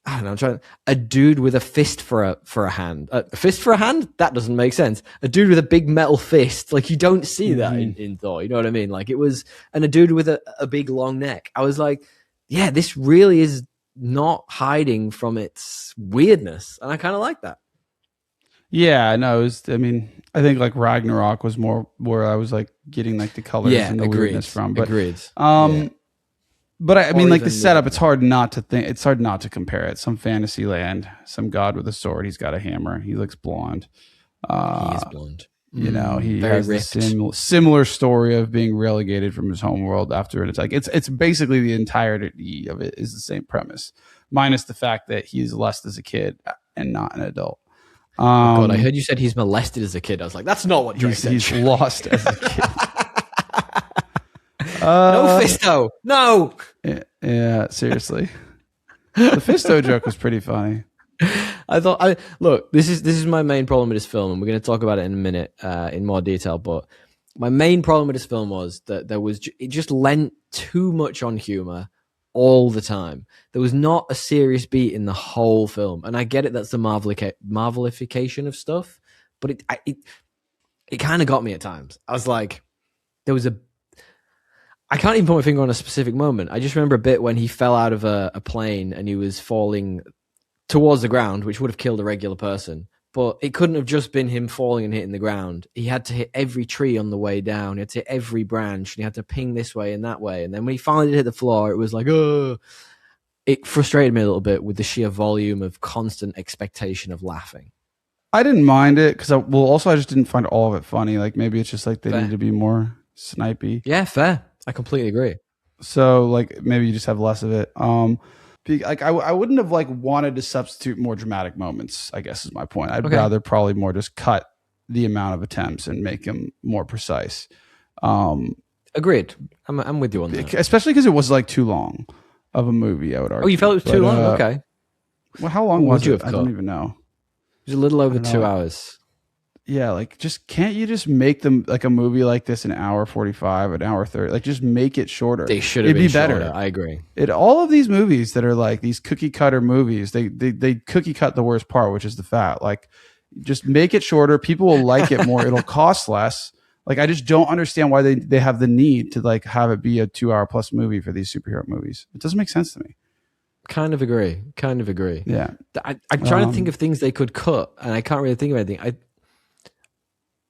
[SPEAKER 1] I don't know, a dude with a fist for a hand. A fist for a hand? That doesn't make sense. A dude with a big metal fist. Like, you don't see that in Thor. You know what I mean? Like, it was... And a dude with a big, long neck. I was like, yeah, this really is not hiding from its weirdness. And I kind of like that.
[SPEAKER 2] Yeah, no, I think, like, Ragnarok was more where I was, like, getting, like, the colors and the weirdness from. But,
[SPEAKER 1] agreed.
[SPEAKER 2] But I mean, like the setup, it's hard not to think. It's hard not to compare it. Some fantasy land, some god with a sword. He's got a hammer. He looks blonde.
[SPEAKER 1] He is blonde.
[SPEAKER 2] You know, he has a similar story of being relegated from his homeworld after an attack. It's basically the entirety of it is the same premise, minus the fact that he's lust as a kid and not an adult.
[SPEAKER 1] God, I heard you said he's molested as a kid. I was like, that's not what Drey said.
[SPEAKER 2] He's lost as a kid.
[SPEAKER 1] No Fisto. No.
[SPEAKER 2] Yeah, seriously. The Fisto joke was pretty funny.
[SPEAKER 1] Look, this is my main problem with this film, and we're going to talk about it in a minute in more detail. But my main problem with this film was that it just lent too much on humor all the time. There was not a serious beat in the whole film, and I get it. That's the Marvelification of stuff, but it kind of got me at times. I was like, I can't even put my finger on a specific moment. I just remember a bit when he fell out of a plane and he was falling towards the ground, which would have killed a regular person. but it couldn't have just been him falling and hitting the ground. He had to hit every tree on the way down. He had to hit every branch, and he had to ping this way and that way. And then when he finally hit the floor, it was like, oh, it frustrated me a little bit with the sheer volume of constant expectation of laughing.
[SPEAKER 2] I didn't mind it because I just didn't find all of it funny. Like maybe it's just like they need to be more snipey.
[SPEAKER 1] Yeah, fair. I completely agree.
[SPEAKER 2] So like maybe you just have less of it. Like I wouldn't have like wanted to substitute more dramatic moments, I guess is my point. I'd rather probably more just cut the amount of attempts and make them more precise.
[SPEAKER 1] Agreed. I'm with you on that.
[SPEAKER 2] Especially because it was like too long of a movie, I would argue.
[SPEAKER 1] Oh, you felt it was too long? Okay.
[SPEAKER 2] Well, how long was it? I don't even know.
[SPEAKER 1] It was a little over 2 hours.
[SPEAKER 2] Yeah, like can't you just make them like a movie like this an hour 45, an hour 30? Like just make it shorter.
[SPEAKER 1] They should have been shorter. Better. I agree.
[SPEAKER 2] All of these movies that are like these cookie cutter movies, they cookie cut the worst part, which is the fat. Like just make it shorter. People will like it more. It'll cost less. Like I just don't understand why they have the need to like have it be a 2 hour plus movie for these superhero movies. It doesn't make sense to me.
[SPEAKER 1] Kind of agree.
[SPEAKER 2] Yeah.
[SPEAKER 1] I'm trying to think of things they could cut, and I can't really think of anything.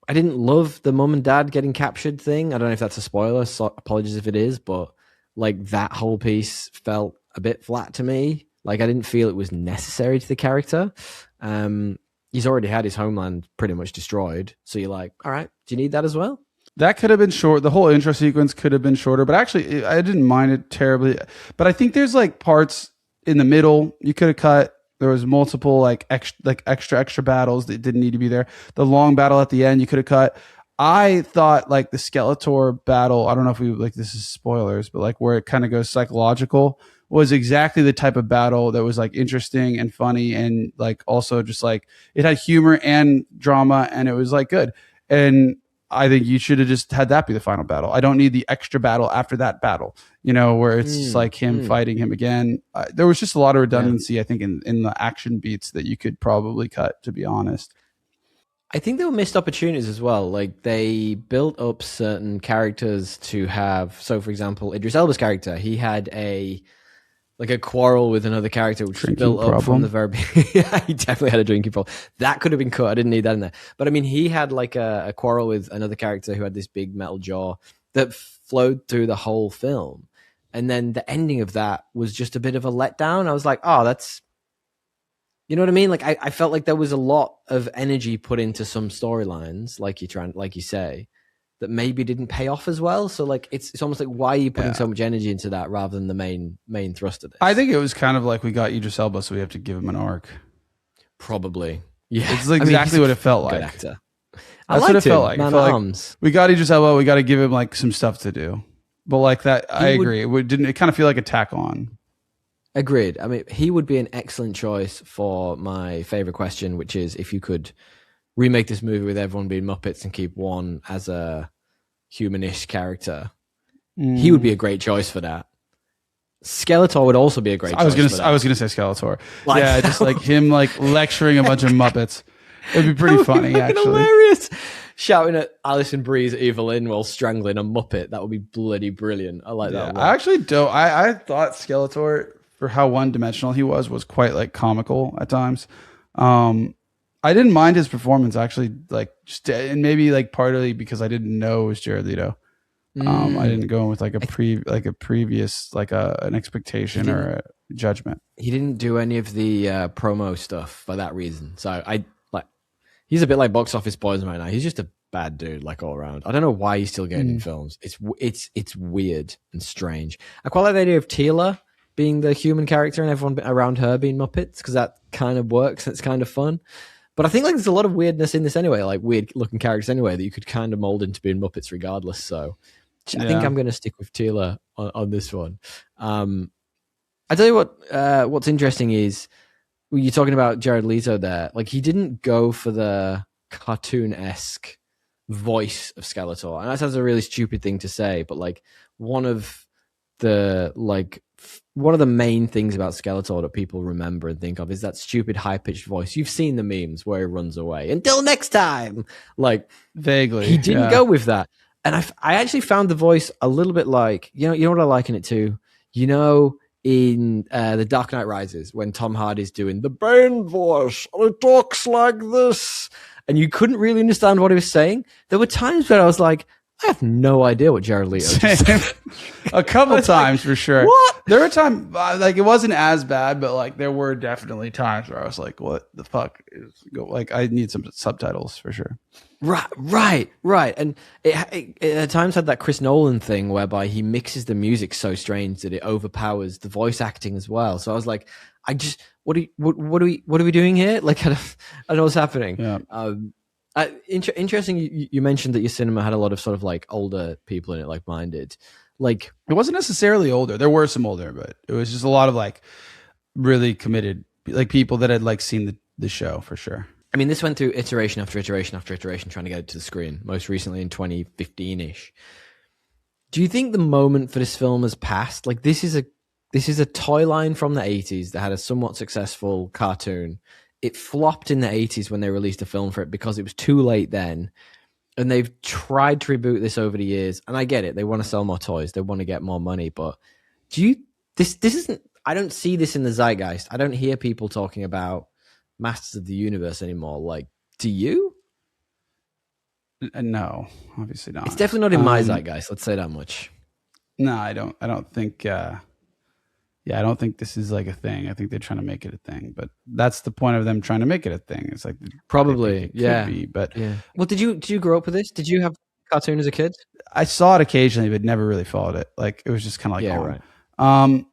[SPEAKER 1] I didn't love the mum and dad getting captured thing. I don't know if that's a spoiler, so apologies if it is, but like that whole piece felt a bit flat to me. Like I didn't feel it was necessary to the character. He's already had his homeland pretty much destroyed. So you're like, all right, do you need that as well?
[SPEAKER 2] That could have been short. The whole intro sequence could have been shorter, but actually I didn't mind it terribly. But I think there's like parts in the middle you could have cut. There was multiple extra battles that didn't need to be there. The long battle at the end you could have cut. I thought like the Skeletor battle, I don't know if this is spoilers, but like where it kind of goes psychological was exactly the type of battle that was like interesting and funny and like also just like it had humor and drama and it was like good. And I think you should have just had that be the final battle. I don't need the extra battle after that battle, where it's just like him fighting him again. There was just a lot of redundancy, I think, in the action beats that you could probably cut, to be honest.
[SPEAKER 1] I think there were missed opportunities as well. Like they built up certain characters to have. So, for example, Idris Elba's character, he had a quarrel with another character, which was built up from the very beginning. Yeah, he definitely had a drinking problem. That could have been cut. I didn't need that in there. But I mean, he had like a quarrel with another character who had this big metal jaw that flowed through the whole film. And then the ending of that was just a bit of a letdown. I was like, oh, that's, you know what I mean? Like I felt like there was a lot of energy put into some storylines, like you say, that maybe didn't pay off as well. So like it's almost like, why are you putting so much energy into that rather than the main thrust of this?
[SPEAKER 2] I think it was kind of like we got Idris Elba, so we have to give him an arc.
[SPEAKER 1] Probably. Yeah.
[SPEAKER 2] It's exactly what it felt like.
[SPEAKER 1] Actor.
[SPEAKER 2] That's what it felt like.
[SPEAKER 1] Man
[SPEAKER 2] it felt
[SPEAKER 1] arms.
[SPEAKER 2] Like we got Idris Elba, we got to give him like some stuff to do. But like that, I agree. It kind of feel like a tack on.
[SPEAKER 1] Agreed. I mean, he would be an excellent choice for my favorite question, which is if you could remake this movie with everyone being Muppets and keep one as a humanish character, he would be a great choice for that. Skeletor would also be a great choice.
[SPEAKER 2] I was gonna say Skeletor. Like, yeah, just like him like lecturing a bunch of Muppets. It'd be pretty funny, actually.
[SPEAKER 1] Hilarious. Shouting at Alison Brie's Evelyn while strangling a Muppet. That would be bloody brilliant. I like that.
[SPEAKER 2] I actually don't. I thought Skeletor, for how one-dimensional he was quite like comical at times. I didn't mind his performance actually, like just and maybe like partly because I didn't know it was Jared Leto. I didn't go in with like a previous like an expectation or a judgment.
[SPEAKER 1] He didn't do any of the promo stuff for that reason. So he's a bit like box office poison right now. He's just a bad dude, like all around. I don't know why he's still getting in films. It's weird and strange. I quite like the idea of Teela being the human character and everyone around her being Muppets because that kind of works. It's kind of fun. But I think like there's a lot of weirdness in this anyway, like weird looking characters anyway that you could kind of mold into being Muppets regardless. So I think I'm going to stick with Teela on this one. I tell you what, what's interesting is you're talking about Jared Leto there. Like he didn't go for the cartoon-esque voice of Skeletor. And that sounds a really stupid thing to say, but like one of the main things about Skeletor that people remember and think of is that stupid high-pitched voice. You've seen the memes where he runs away. Until next time! Like,
[SPEAKER 2] vaguely.
[SPEAKER 1] He didn't go with that. And I actually found the voice a little bit like, you know what I liken it to? in The Dark Knight Rises when Tom Hardy's doing the Bane voice and it talks like this, and you couldn't really understand what he was saying. There were times where I was like, I have no idea what Jared Leto just said.
[SPEAKER 2] A couple times for sure.
[SPEAKER 1] What?
[SPEAKER 2] There were times like it wasn't as bad, but like there were definitely times where I was like, "What the fuck is like?" I need some subtitles for sure.
[SPEAKER 1] Right. And it at times had that Chris Nolan thing whereby he mixes the music so strange that it overpowers the voice acting as well. So I was like, what are we doing here? Like, I don't know what's happening.
[SPEAKER 2] Yeah.
[SPEAKER 1] Interesting. You mentioned that your cinema had a lot of sort of like older people in it, like minded. Like,
[SPEAKER 2] it wasn't necessarily older. There were some older, but it was just a lot of like really committed, like people that had like seen the show for sure.
[SPEAKER 1] I mean, this went through iteration after iteration after iteration trying to get it to the screen, most recently in 2015-ish. Do you think the moment for this film has passed? Like, this is a toy line from the 80s that had a somewhat successful cartoon. It flopped in the 80s when they released a film for it because it was too late then. And they've tried to reboot this over the years. And I get it. They want to sell more toys. They want to get more money. But this isn't, I don't see this in the zeitgeist. I don't hear people talking about Masters of the Universe anymore. Like, do you?
[SPEAKER 2] No, obviously not.
[SPEAKER 1] It's definitely not in my zeitgeist. Let's say that much.
[SPEAKER 2] No, I don't think, I don't think this is like a thing. I think they're trying to make it a thing, but that's the point of them trying to make it a thing. It's like
[SPEAKER 1] probably, yeah.
[SPEAKER 2] Could be, but
[SPEAKER 1] yeah. Well, did you grow up with this? Did you have cartoon as a kid?
[SPEAKER 2] I saw it occasionally, but never really followed it. Like it was just kind of like,
[SPEAKER 1] right.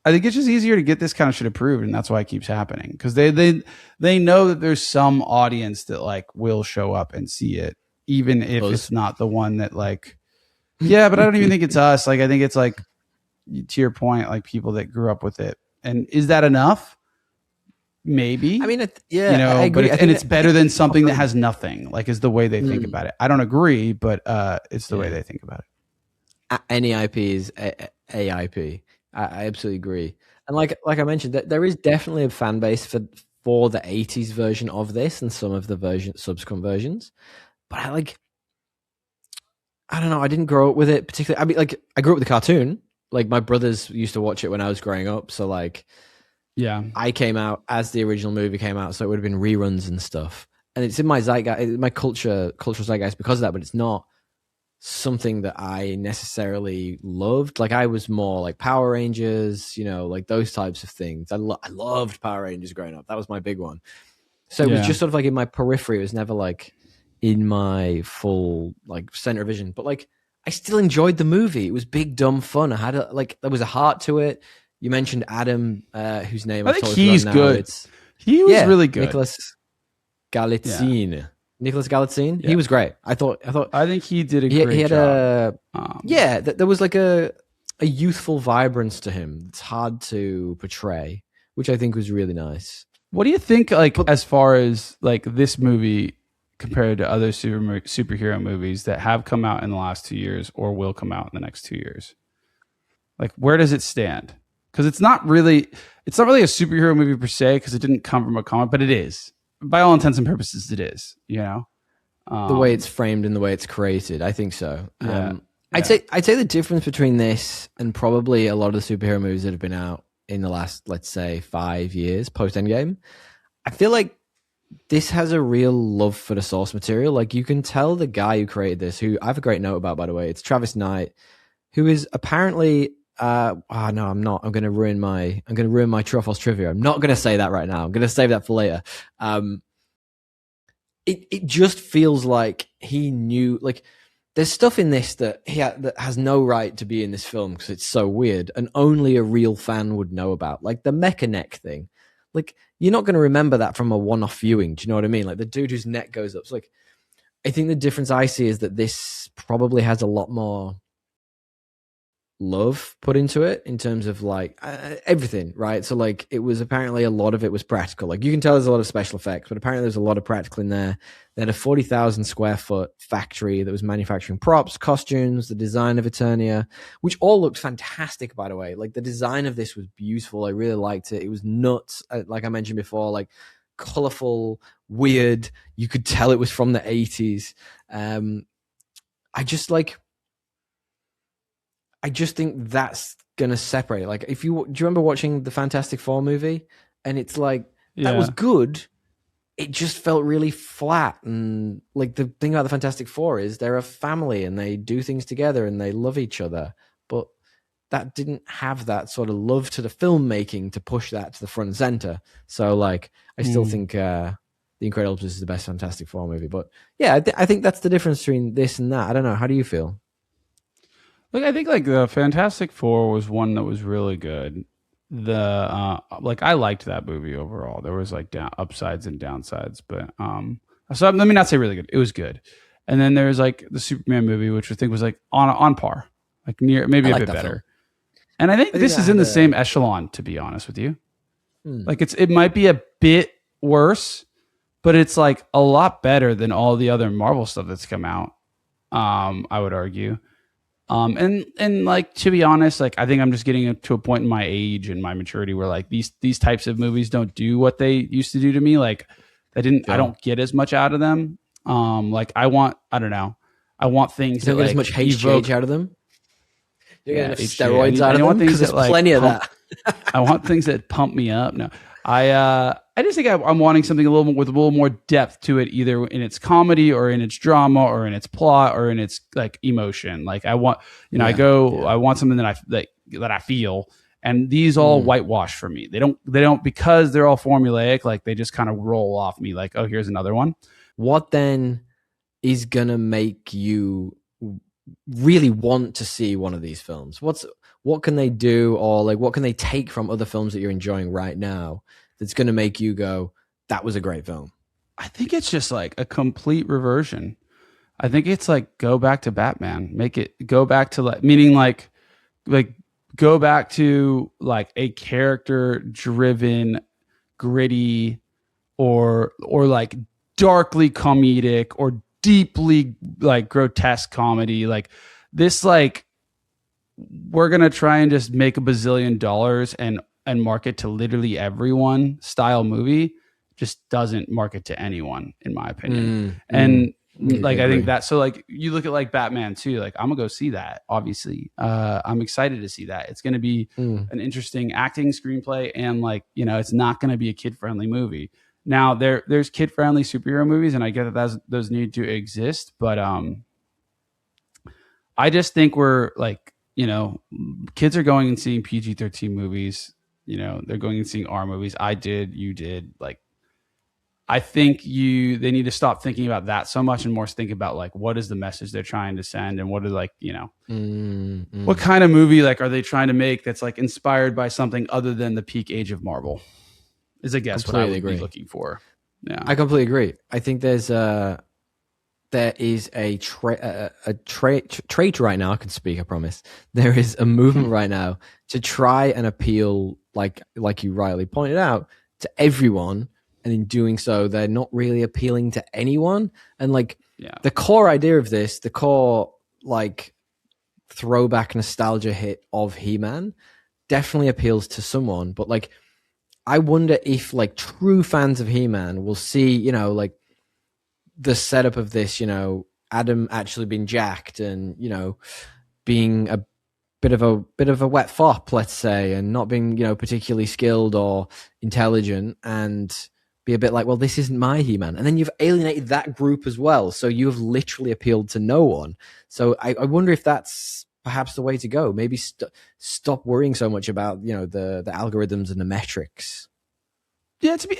[SPEAKER 2] I think it's just easier to get this kind of shit approved, and that's why it keeps happening because they know that there's some audience that like will show up and see it, even if it's not the one that like. Yeah, but I don't even think it's us. Like I think it's like, to your point, like people that grew up with it. And is that enough? Maybe.
[SPEAKER 1] I mean,
[SPEAKER 2] you know,
[SPEAKER 1] I agree.
[SPEAKER 2] but it's better than something that has nothing. Like is the way they think about it. I don't agree, but it's the way they think about it.
[SPEAKER 1] Any IP is AIP. I absolutely agree. And like I mentioned, there is definitely a fan base for the 80s version of this and some of the subsequent versions. But I don't know. I didn't grow up with it particularly. I mean, like I grew up with the cartoon. Like my brothers used to watch it when I was growing up. So like,
[SPEAKER 2] yeah,
[SPEAKER 1] I came out as the original movie came out. So it would have been reruns and stuff. And it's in my zeitgeist, my cultural zeitgeist because of that, but it's not something that I necessarily loved. Like I was more like Power Rangers, you know, like those types of things. I loved Power Rangers growing up. That was my big one. So it was just sort of like in my periphery. It was never like in my full like center of vision, but like I still enjoyed the movie. It was big, dumb fun. I had there was a heart to it. You mentioned Adam, whose name
[SPEAKER 2] I think he's good. He was really good.
[SPEAKER 1] Nicholas Galitzine. Yeah. Nicholas Galitzine. Yeah. He was great. I
[SPEAKER 2] think he did a great job.
[SPEAKER 1] There was like a youthful vibrance to him. It's hard to portray, which I think was really nice.
[SPEAKER 2] What do you think, like, as far as like this movie compared to other superhero movies that have come out in the last 2 years or will come out in the next 2 years? Like, where does it stand? Because it's not really a superhero movie per se because it didn't come from a comic, but it is. By all intents and purposes, it is. You know,
[SPEAKER 1] the way it's framed and the way it's created, I think so.
[SPEAKER 2] Yeah.
[SPEAKER 1] I'd say the difference between this and probably a lot of the superhero movies that have been out in the last, let's say, 5 years post Endgame, I feel like this has a real love for the source material. Like you can tell the guy who created this, who I have a great note about, by the way, it's Travis Knight, who is apparently no, I'm not. I'm going to ruin my Truffles trivia. I'm not going to say that right now. I'm going to save that for later. It just feels like he knew, like there's stuff in this that that has no right to be in this film because it's so weird and only a real fan would know about. Like the mecha neck thing. Like you're not going to remember that from a one-off viewing. Do you know what I mean? Like the dude whose neck goes up. So like, I think the difference I see is that this probably has a lot more love put into it in terms of like everything, right? So like it was apparently a lot of it was practical. Like you can tell there's a lot of special effects, but apparently there's a lot of practical in there. They had a 40,000 square foot factory that was manufacturing props, costumes, the design of Eternia, which all looked fantastic, by the way. Like the design of this was beautiful. I really liked it. It was nuts. Like I mentioned before, like colorful, weird. You could tell it was from the 80s. I just think that's gonna separate. Like, do you remember watching the Fantastic Four movie? And it's like that was good. It just felt really flat. And like the thing about the Fantastic Four is they're a family and they do things together and they love each other. But that didn't have that sort of love to the filmmaking to push that to the front and center. So like, I still think The Incredibles is the best Fantastic Four movie. But yeah, I think that's the difference between this and that. I don't know. How do you feel?
[SPEAKER 2] Look, I think like the Fantastic Four was one that was really good. Like I liked that movie overall. There was like upsides and downsides, but so let me not say really good. It was good. And then there's like the Superman movie, which I think was like on par, like near maybe a bit better. Film. And I think this is in the same echelon, to be honest with you. Like it might be a bit worse, but it's like a lot better than all the other Marvel stuff that's come out. I would argue. And like, to be honest, like, I think I'm just getting to a point in my age and my maturity where like these types of movies don't do what they used to do to me. Like I don't get as much out of them. Like I want things
[SPEAKER 1] you don't
[SPEAKER 2] that
[SPEAKER 1] get as much HGH out of them. You're getting steroids out of them because there's
[SPEAKER 2] like
[SPEAKER 1] plenty of that.
[SPEAKER 2] I want things that pump me up. No, I just think I'm wanting something with a little more depth to it, either in its comedy or in its drama or in its plot or in its like emotion. Like I want, I want something that I feel. And these all whitewash for me. They don't because they're all formulaic. Like they just kind of roll off me. Like, oh, here's another one.
[SPEAKER 1] What then is gonna make you really want to see one of these films? What can they do, or like what can they take from other films that you're enjoying right now that's going to make you go, that was a great film?
[SPEAKER 2] I think it's just like a complete reversion. I think it's like go back to Batman, make it go back to like, meaning like go back to like a character driven, gritty, or like darkly comedic or deeply like grotesque comedy. Like this, like we're gonna try and just make $1 bazillion and market to literally everyone style movie just doesn't market to anyone, in my opinion. I think that, so like you look at like Batman too, like I'm gonna go see that, obviously. I'm excited to see that. It's gonna be an interesting acting, screenplay, and like, it's not gonna be a kid-friendly movie. Now there's kid-friendly superhero movies, and I get that those need to exist, but I just think we're like, kids are going and seeing PG-13 movies. They're going and seeing R movies. I did, you did. Like, I think they need to stop thinking about that so much and more think about like, what is the message they're trying to send, and what is like, what kind of movie like are they trying to make that's like inspired by something other than the peak age of Marvel? Is I guess what I would be looking for. Yeah,
[SPEAKER 1] I completely agree. I think there is a trait right now. I can speak, I promise. There is a movement right now to try and appeal, like you rightly pointed out, to everyone, and in doing so, they're not really appealing to anyone. And like the core idea of this, the core like throwback nostalgia hit of He-Man, definitely appeals to someone. But like, I wonder if like true fans of He-Man will see, like the setup of this, Adam actually being jacked and, being a bit of a wet fop, let's say, and not being, particularly skilled or intelligent, and be a bit like, well, this isn't my He-Man. And then you've alienated that group as well. So you have literally appealed to no one. So I wonder if that's perhaps the way to go. Maybe stop worrying so much about, the algorithms and the metrics.
[SPEAKER 2] Yeah, to be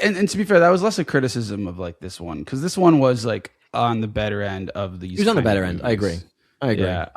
[SPEAKER 2] fair, that was less a criticism of like this one, because this one was like on the better end of these.
[SPEAKER 1] He was on the better end. I agree.
[SPEAKER 2] Yeah.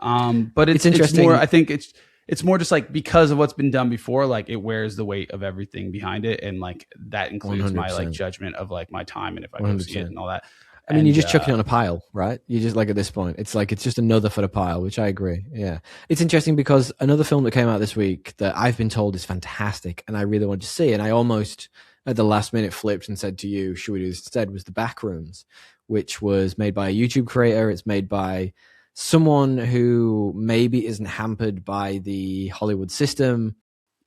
[SPEAKER 2] But it's interesting. It's more, I think it's more just like because of what's been done before, like it wears the weight of everything behind it, and like that includes 100%. My like judgment of like my time and if I go see it and all that.
[SPEAKER 1] I mean, you just chuck it on a pile, right? You just like at this point, it's like it's just another for the pile, which I agree. Yeah, it's interesting because another film that came out this week that I've been told is fantastic, and I really wanted to see, and I almost at the last minute flipped and said to you, should we do this instead, was The Backrooms, which was made by a YouTube creator. It's made by someone who maybe isn't hampered by the Hollywood system.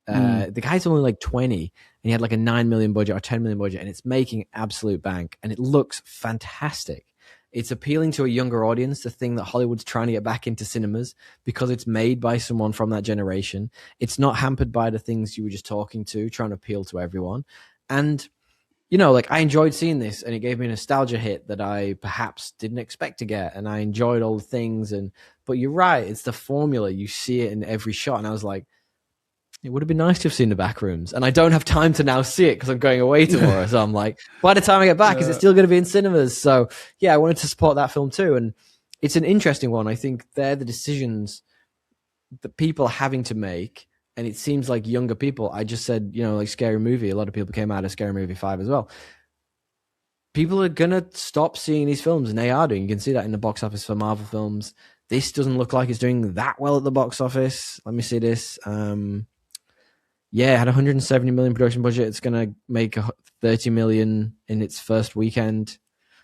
[SPEAKER 1] The guy's only like 20 and he had like a 9 million budget or 10 million budget, and it's making absolute bank and it looks fantastic. It's appealing to a younger audience, the thing that Hollywood's trying to get back into cinemas because it's made by someone from that generation. It's not hampered by the things you were just talking to, trying to appeal to everyone. And, you know, like I enjoyed seeing this and it gave me a nostalgia hit that I perhaps didn't expect to get. And I enjoyed all the things. But you're right. It's the formula. You see it in every shot. And I was like, it would have been nice to have seen the back rooms. And I don't have time to now see it because I'm going away tomorrow. So I'm like, by the time I get back, is it still going to be in cinemas? So yeah, I wanted to support that film too. And it's an interesting one. I think they're the decisions that people are having to make. And it seems like younger people, I just said, you know, like Scary Movie, a lot of people came out of Scary Movie 5 as well. People are going to stop seeing these films, and they are doing. You can see that in the box office for Marvel films. This doesn't look like it's doing that well at the box office. Let me see this. Yeah, it had 170 million production budget. It's going to make 30 million in its first weekend.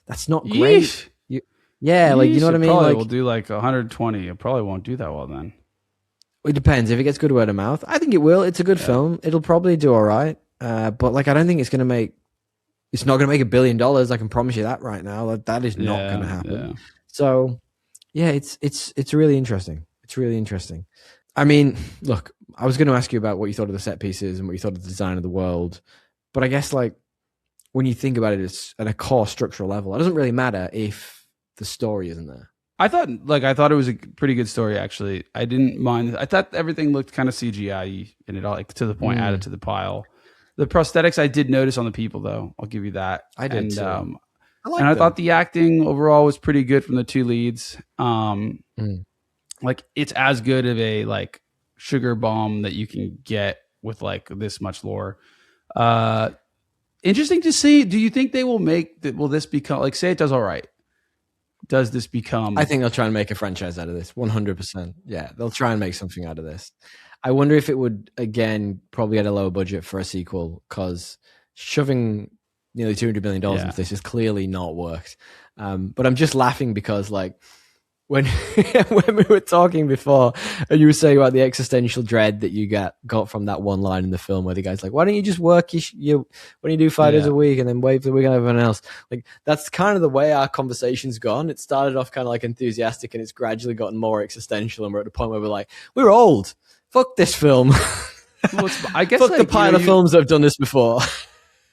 [SPEAKER 1] That's not great. Yeah, like, you know what I mean?
[SPEAKER 2] Probably
[SPEAKER 1] like,
[SPEAKER 2] will do like 120. It probably won't do that well then.
[SPEAKER 1] It depends. If it gets good word of mouth, I think it will. It's a good film. It'll probably do all right. But like, I don't think it's going to make. It's not going to make $1 billion. I can promise you that right now. That is not going to happen.
[SPEAKER 2] Yeah.
[SPEAKER 1] So, yeah, it's really interesting. It's really interesting. I mean, look, I was going to ask you about what you thought of the set pieces and what you thought of the design of the world, but I guess like when you think about it, it's at a core structural level. It doesn't really matter if the story isn't there.
[SPEAKER 2] I thought it was a pretty good story, actually. I didn't mind. I thought everything looked kind of CGI and it all, like, to the point, added to the pile. The prosthetics I did notice on the people, though. I'll give you that.
[SPEAKER 1] I did too.
[SPEAKER 2] I thought the acting overall was pretty good from the two leads. Like, it's as good of a like sugar bomb that you can get with like this much lore. Interesting to see. Do you think they will make that? Will this become, like, say it does all right? Does this become?
[SPEAKER 1] I think they'll try and make a franchise out of this. 100%. Yeah, they'll try and make something out of this. I wonder if it would, again, probably at a lower budget for a sequel, because shoving nearly $200 million into this has clearly not worked. But I'm just laughing because, like, when when we were talking before, and you were saying about the existential dread that you got from that one line in the film where the guy's like, "Why don't you just work you when you do 5 days a week and then wait for the week on everyone else?" Like, that's kind of the way our conversation's gone. It started off kind of like enthusiastic, and it's gradually gotten more existential, and we're at the point where we're like, "We're old. Fuck this film."
[SPEAKER 2] Well, I guess
[SPEAKER 1] fuck
[SPEAKER 2] like,
[SPEAKER 1] the pile of films that have done this before.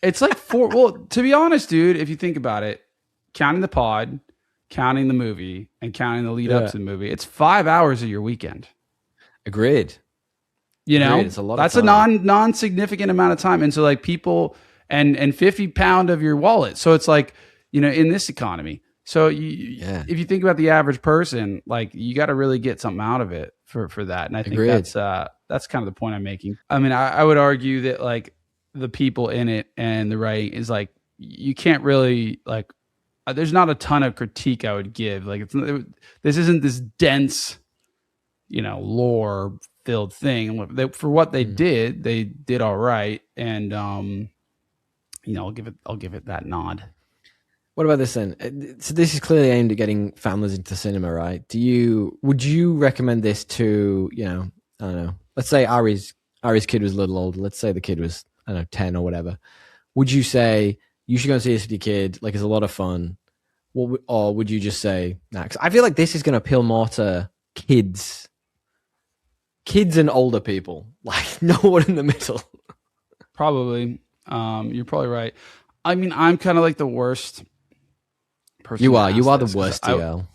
[SPEAKER 2] It's like well, to be honest, dude, if you think about it, counting the pod, counting the movie, and counting the lead up to the movie, it's 5 hours of your weekend.
[SPEAKER 1] Agreed.
[SPEAKER 2] You know,
[SPEAKER 1] It's a lot.
[SPEAKER 2] That's
[SPEAKER 1] of
[SPEAKER 2] a non-significant amount of time. And so, like, people and £50 of your wallet. So it's like, you know, in this economy. So if you think about the average person, like, you got to really get something out of it for that. And I think that's kind of the point I'm making. I mean, I would argue that, like, the people in it and the writing is like, you can't really, like, there's not a ton of critique I would give. Like, this isn't this dense, you know, lore filled thing. For what they did all right. And, you know, I'll give it that nod.
[SPEAKER 1] What about this then? So this is clearly aimed at getting families into cinema, right? Would you recommend this to, you know, I don't know, let's say Ari's kid was a little older. Let's say the kid was, I don't know, 10 or whatever. Would you say you should go and see this with your kid? Like, it's a lot of fun. Or would you just say, nah? Because I feel like this is going to appeal more to kids and older people, like no one in the middle.
[SPEAKER 2] Probably. You're probably right. I mean, I'm kind of like the worst person.
[SPEAKER 1] You are the worst, TL.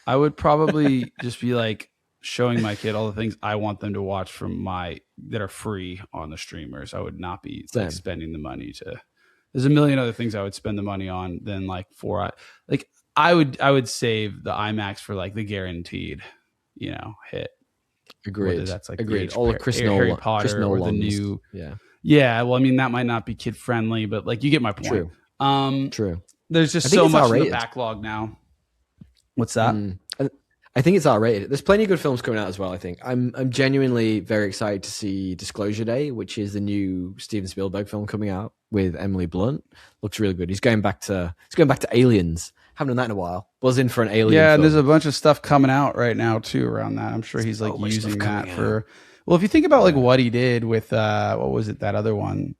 [SPEAKER 2] I would probably just be like showing my kid all the things I want them to watch that are free on the streamers. I would not be like spending the money to. There's a million other things I would spend the money on than like I would save the IMAX for like the guaranteed, you know, hit.
[SPEAKER 1] Agreed.
[SPEAKER 2] Whether that's like
[SPEAKER 1] agreed. All of
[SPEAKER 2] Harry Potter or the new. Yeah. Well, I mean, that might not be kid friendly, but like, you get my point.
[SPEAKER 1] True.
[SPEAKER 2] There's just so much in the backlog now. What's that?
[SPEAKER 1] I think it's R-rated. There's plenty of good films coming out as well, I think. I'm genuinely very excited to see Disclosure Day, which is the new Steven Spielberg film coming out with Emily Blunt. Looks really good. He's going back to Aliens. Haven't done that in a while. Was in for an Alien film.
[SPEAKER 2] And there's a bunch of stuff coming out right now too around that. I'm sure he's like using that for. Well, if you think about like what he did with what was it, that other one?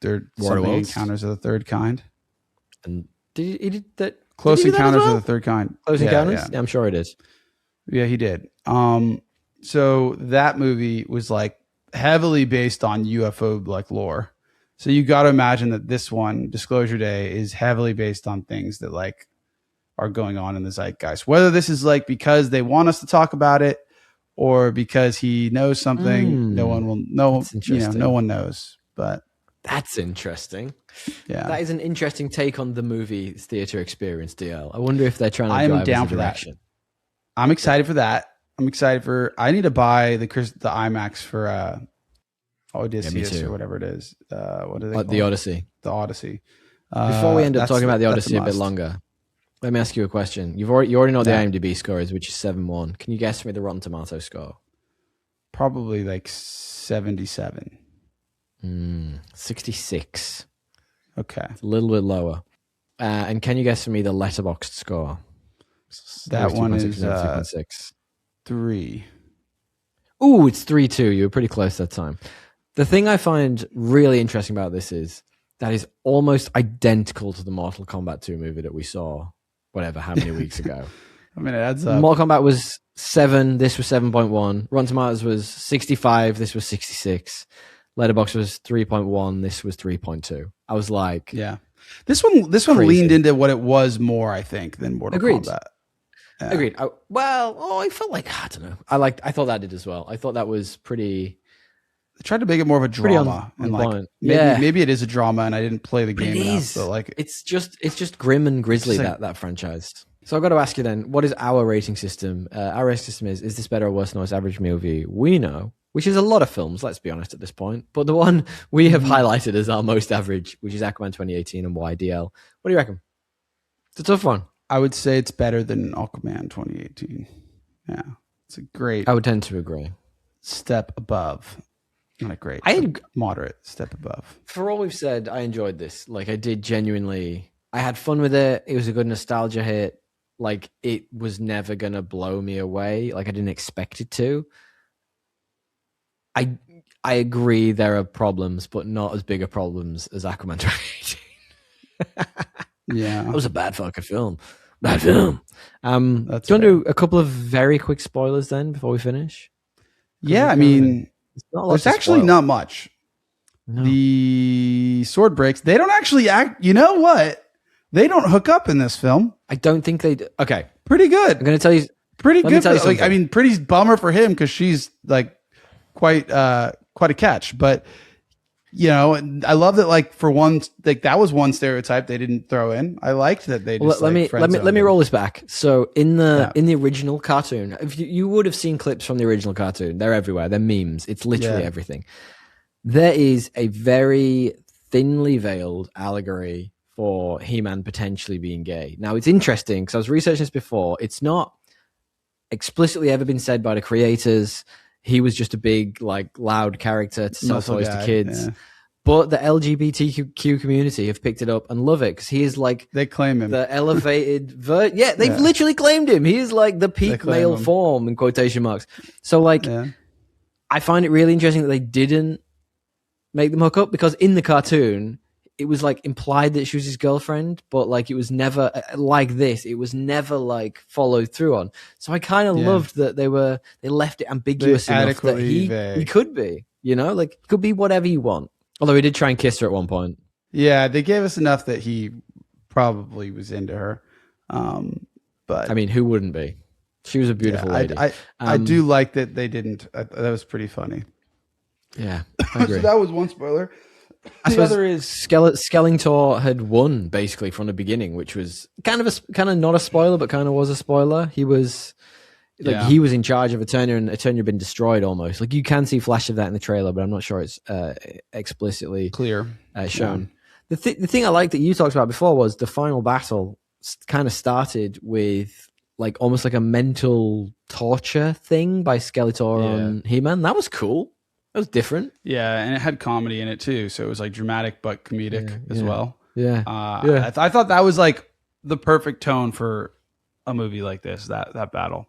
[SPEAKER 2] Something Encounters of the Third Kind.
[SPEAKER 1] And he did that.
[SPEAKER 2] Close
[SPEAKER 1] Did he do that as
[SPEAKER 2] Encounters
[SPEAKER 1] well?
[SPEAKER 2] of the Third Kind.
[SPEAKER 1] Close Encounters?
[SPEAKER 2] Yeah.
[SPEAKER 1] Yeah, I'm sure it is.
[SPEAKER 2] Yeah, he did. So that movie was like heavily based on UFO like lore. So you got to imagine that this one, Disclosure Day, is heavily based on things that like are going on in the zeitgeist. Whether this is like because they want us to talk about it or because he knows something, no one will know. No one knows. But
[SPEAKER 1] that's interesting.
[SPEAKER 2] Yeah,
[SPEAKER 1] that is an interesting take on the movie theater experience. DL. I wonder if they're trying to.
[SPEAKER 2] I'm down for that. I'm excited for that. I need to buy the IMAX for Odysseus or whatever it is. What do they call
[SPEAKER 1] the Odyssey?
[SPEAKER 2] The Odyssey.
[SPEAKER 1] Before we end up talking about the Odyssey a bit longer, let me ask you a question. You already know what the IMDb score is, which is 7.1. Can you guess for me the Rotten Tomato score?
[SPEAKER 2] Probably like 77.
[SPEAKER 1] 66.
[SPEAKER 2] Okay.
[SPEAKER 1] It's a little bit lower. And can you guess for me the Letterboxd score?
[SPEAKER 2] That one is 2.6. 3.
[SPEAKER 1] Ooh, it's 3.2. You were pretty close that time. The thing I find really interesting about this is that is almost identical to the Mortal Kombat 2 movie that we saw, how many weeks ago.
[SPEAKER 2] I mean, it adds up.
[SPEAKER 1] Mortal Kombat was 7. This was 7.1. Rotten Tomatoes was 65. This was 66. Letterboxd was 3.1. This was 3.2. I was like,
[SPEAKER 2] yeah. This one leaned into what it was more, I think, than Mortal Kombat. Yeah.
[SPEAKER 1] Agreed. I felt like, I don't know. I thought that did as well. I thought that was pretty.
[SPEAKER 2] They tried to make it more of a drama, and like maybe it is a drama, and I didn't play the game enough. So like,
[SPEAKER 1] it's just grim and grisly that franchise. So I've got to ask you then, what is our rating system? Our rating system is this better or worse than most average movie we know? Which is a lot of films, let's be honest at this point. But the one we have highlighted as our most average, which is Aquaman 2018 and YDL. What do you reckon? It's a tough one.
[SPEAKER 2] I would say it's better than Aquaman 2018. Yeah. It's a great...
[SPEAKER 1] I would tend to agree.
[SPEAKER 2] Step above. Not a great, moderate step above.
[SPEAKER 1] For all we've said, I enjoyed this. Like, I did genuinely... I had fun with it. It was a good nostalgia hit. Like, it was never going to blow me away. Like, I didn't expect it to. I agree there are problems, but not as big a problems as Aquaman 2018.
[SPEAKER 2] Yeah.
[SPEAKER 1] That was a bad fucking film. Bad film. Do you want to do a couple of very quick spoilers then before we finish?
[SPEAKER 2] Yeah, I mean, there's actually not much. No. The sword breaks. They don't actually act. You know what? They don't hook up in this film.
[SPEAKER 1] I don't think they do. Okay.
[SPEAKER 2] Pretty good.
[SPEAKER 1] I'm going to tell you.
[SPEAKER 2] Pretty good. Like, I mean, pretty bummer for him because she's like quite a catch. But, you know, I love that, like, for one, like, that was one stereotype they didn't throw in. I liked that they just, let
[SPEAKER 1] me roll this back. So in the original cartoon, if you would have seen clips from the original cartoon. They're everywhere. They're memes. It's literally everything. There is a very thinly veiled allegory for He-Man potentially being gay. Now, it's interesting because I was researching this before. It's not explicitly ever been said by the creators. He was just a big, like, loud character to sell toys to kids. Yeah. But the LGBTQ community have picked it up and love it because he is like...
[SPEAKER 2] They claim him.
[SPEAKER 1] The elevated... they've literally claimed him. He is like the peak male form, in quotation marks. So, like, I find it really interesting that they didn't make them hook up because in the cartoon, it was, like, implied that she was his girlfriend, but, like, it was never like this. It was never, like, followed through on. So I kind of loved that they left it ambiguous enough that he could be, you know? Like, he could be whatever you want. Although he did try and kiss her at one point.
[SPEAKER 2] Yeah, they gave us enough that he probably was into her. But
[SPEAKER 1] I mean, who wouldn't be? She was a beautiful lady.
[SPEAKER 2] I do like that they didn't. That was pretty funny.
[SPEAKER 1] Yeah, I agree.
[SPEAKER 2] So that was one spoiler.
[SPEAKER 1] The other is Skellingtor had won basically from the beginning, which was kind of not a spoiler, but kind of was a spoiler. He was he was in charge of Eternia, and Eternia had been destroyed almost. Like, you can see flash of that in the trailer, but I'm not sure it's explicitly
[SPEAKER 2] clear
[SPEAKER 1] shown. Yeah. The thing I liked that you talked about before was the final battle kind of started with like almost like a mental torture thing by Skeletor on He-Man. That was cool. That was different.
[SPEAKER 2] Yeah, and it had comedy in it too, so it was like dramatic but comedic as well.
[SPEAKER 1] Yeah,
[SPEAKER 2] I thought that was like the perfect tone for a movie like this. That battle.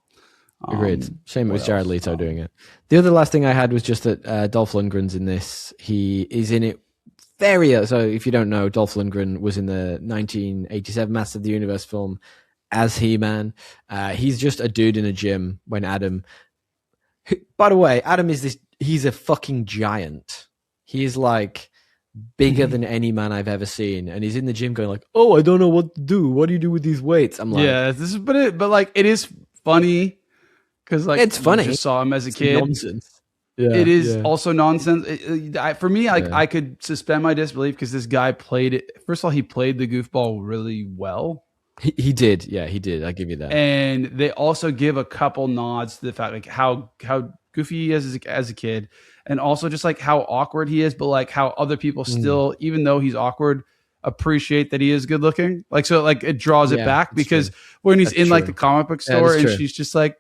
[SPEAKER 1] Agreed. Shame it was Jared Leto doing it. The other last thing I had was just that Dolph Lundgren's in this. He is in it So if you don't know, Dolph Lundgren was in the 1987 Masters of the Universe film as He-Man. He's just a dude in a gym when Adam... By the way, Adam he's a fucking giant. He is like bigger than any man I've ever seen. And he's in the gym going like, oh, I don't know what to do. What do you do with these weights? I'm like... Yeah,
[SPEAKER 2] but like, it is funny because like... It's funny. I just saw him as a kid.
[SPEAKER 1] Nonsense.
[SPEAKER 2] Yeah, it is also nonsense. For me, I could suspend my disbelief because this guy played it. First of all, he played the goofball really well.
[SPEAKER 1] He did. Yeah, he did. I'll give you that.
[SPEAKER 2] And they also give a couple nods to the fact like how goofy he is as a kid, and also just like how awkward he is, but like how other people still, even though he's awkward, appreciate that he is good looking. Like, so like it draws it back because when he's in like the comic book store and she's just like,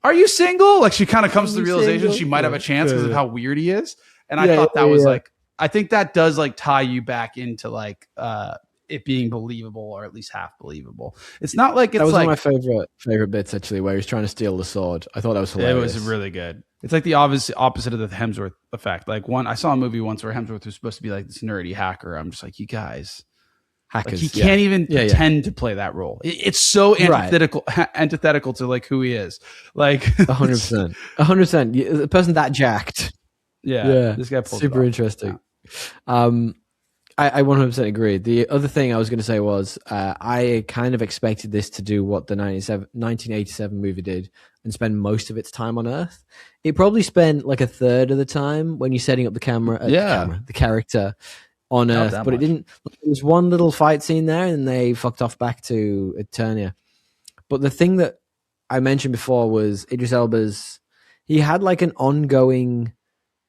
[SPEAKER 2] are you single? Like she kind of comes to the realization she might have a chance because of how weird he is. And I thought that was like, I think that does like tie you back into like it being believable or at least half believable. It's not like it's
[SPEAKER 1] that was
[SPEAKER 2] like
[SPEAKER 1] one of my favorite bits actually, where he's trying to steal the sword. I thought that was hilarious.
[SPEAKER 2] It was really good. It's like the opposite of the Hemsworth effect. Like I saw a movie once where Hemsworth was supposed to be like this nerdy hacker. I'm just like, you guys. Hackers, like he can't even pretend to play that role. It's so antithetical to like who he is. Like
[SPEAKER 1] 100%, 100%. The person that jacked.
[SPEAKER 2] Yeah. This guy pulls
[SPEAKER 1] super interesting. Yeah. I 100% agree. The other thing I was going to say was I kind of expected this to do what the 1987 movie did and spend most of its time on Earth. It probably spent like a third of the time when you're setting up the character on Earth, but it didn't. There was one little fight scene there, and they fucked off back to Eternia. But the thing that I mentioned before was Idris Elba's. He had like an ongoing,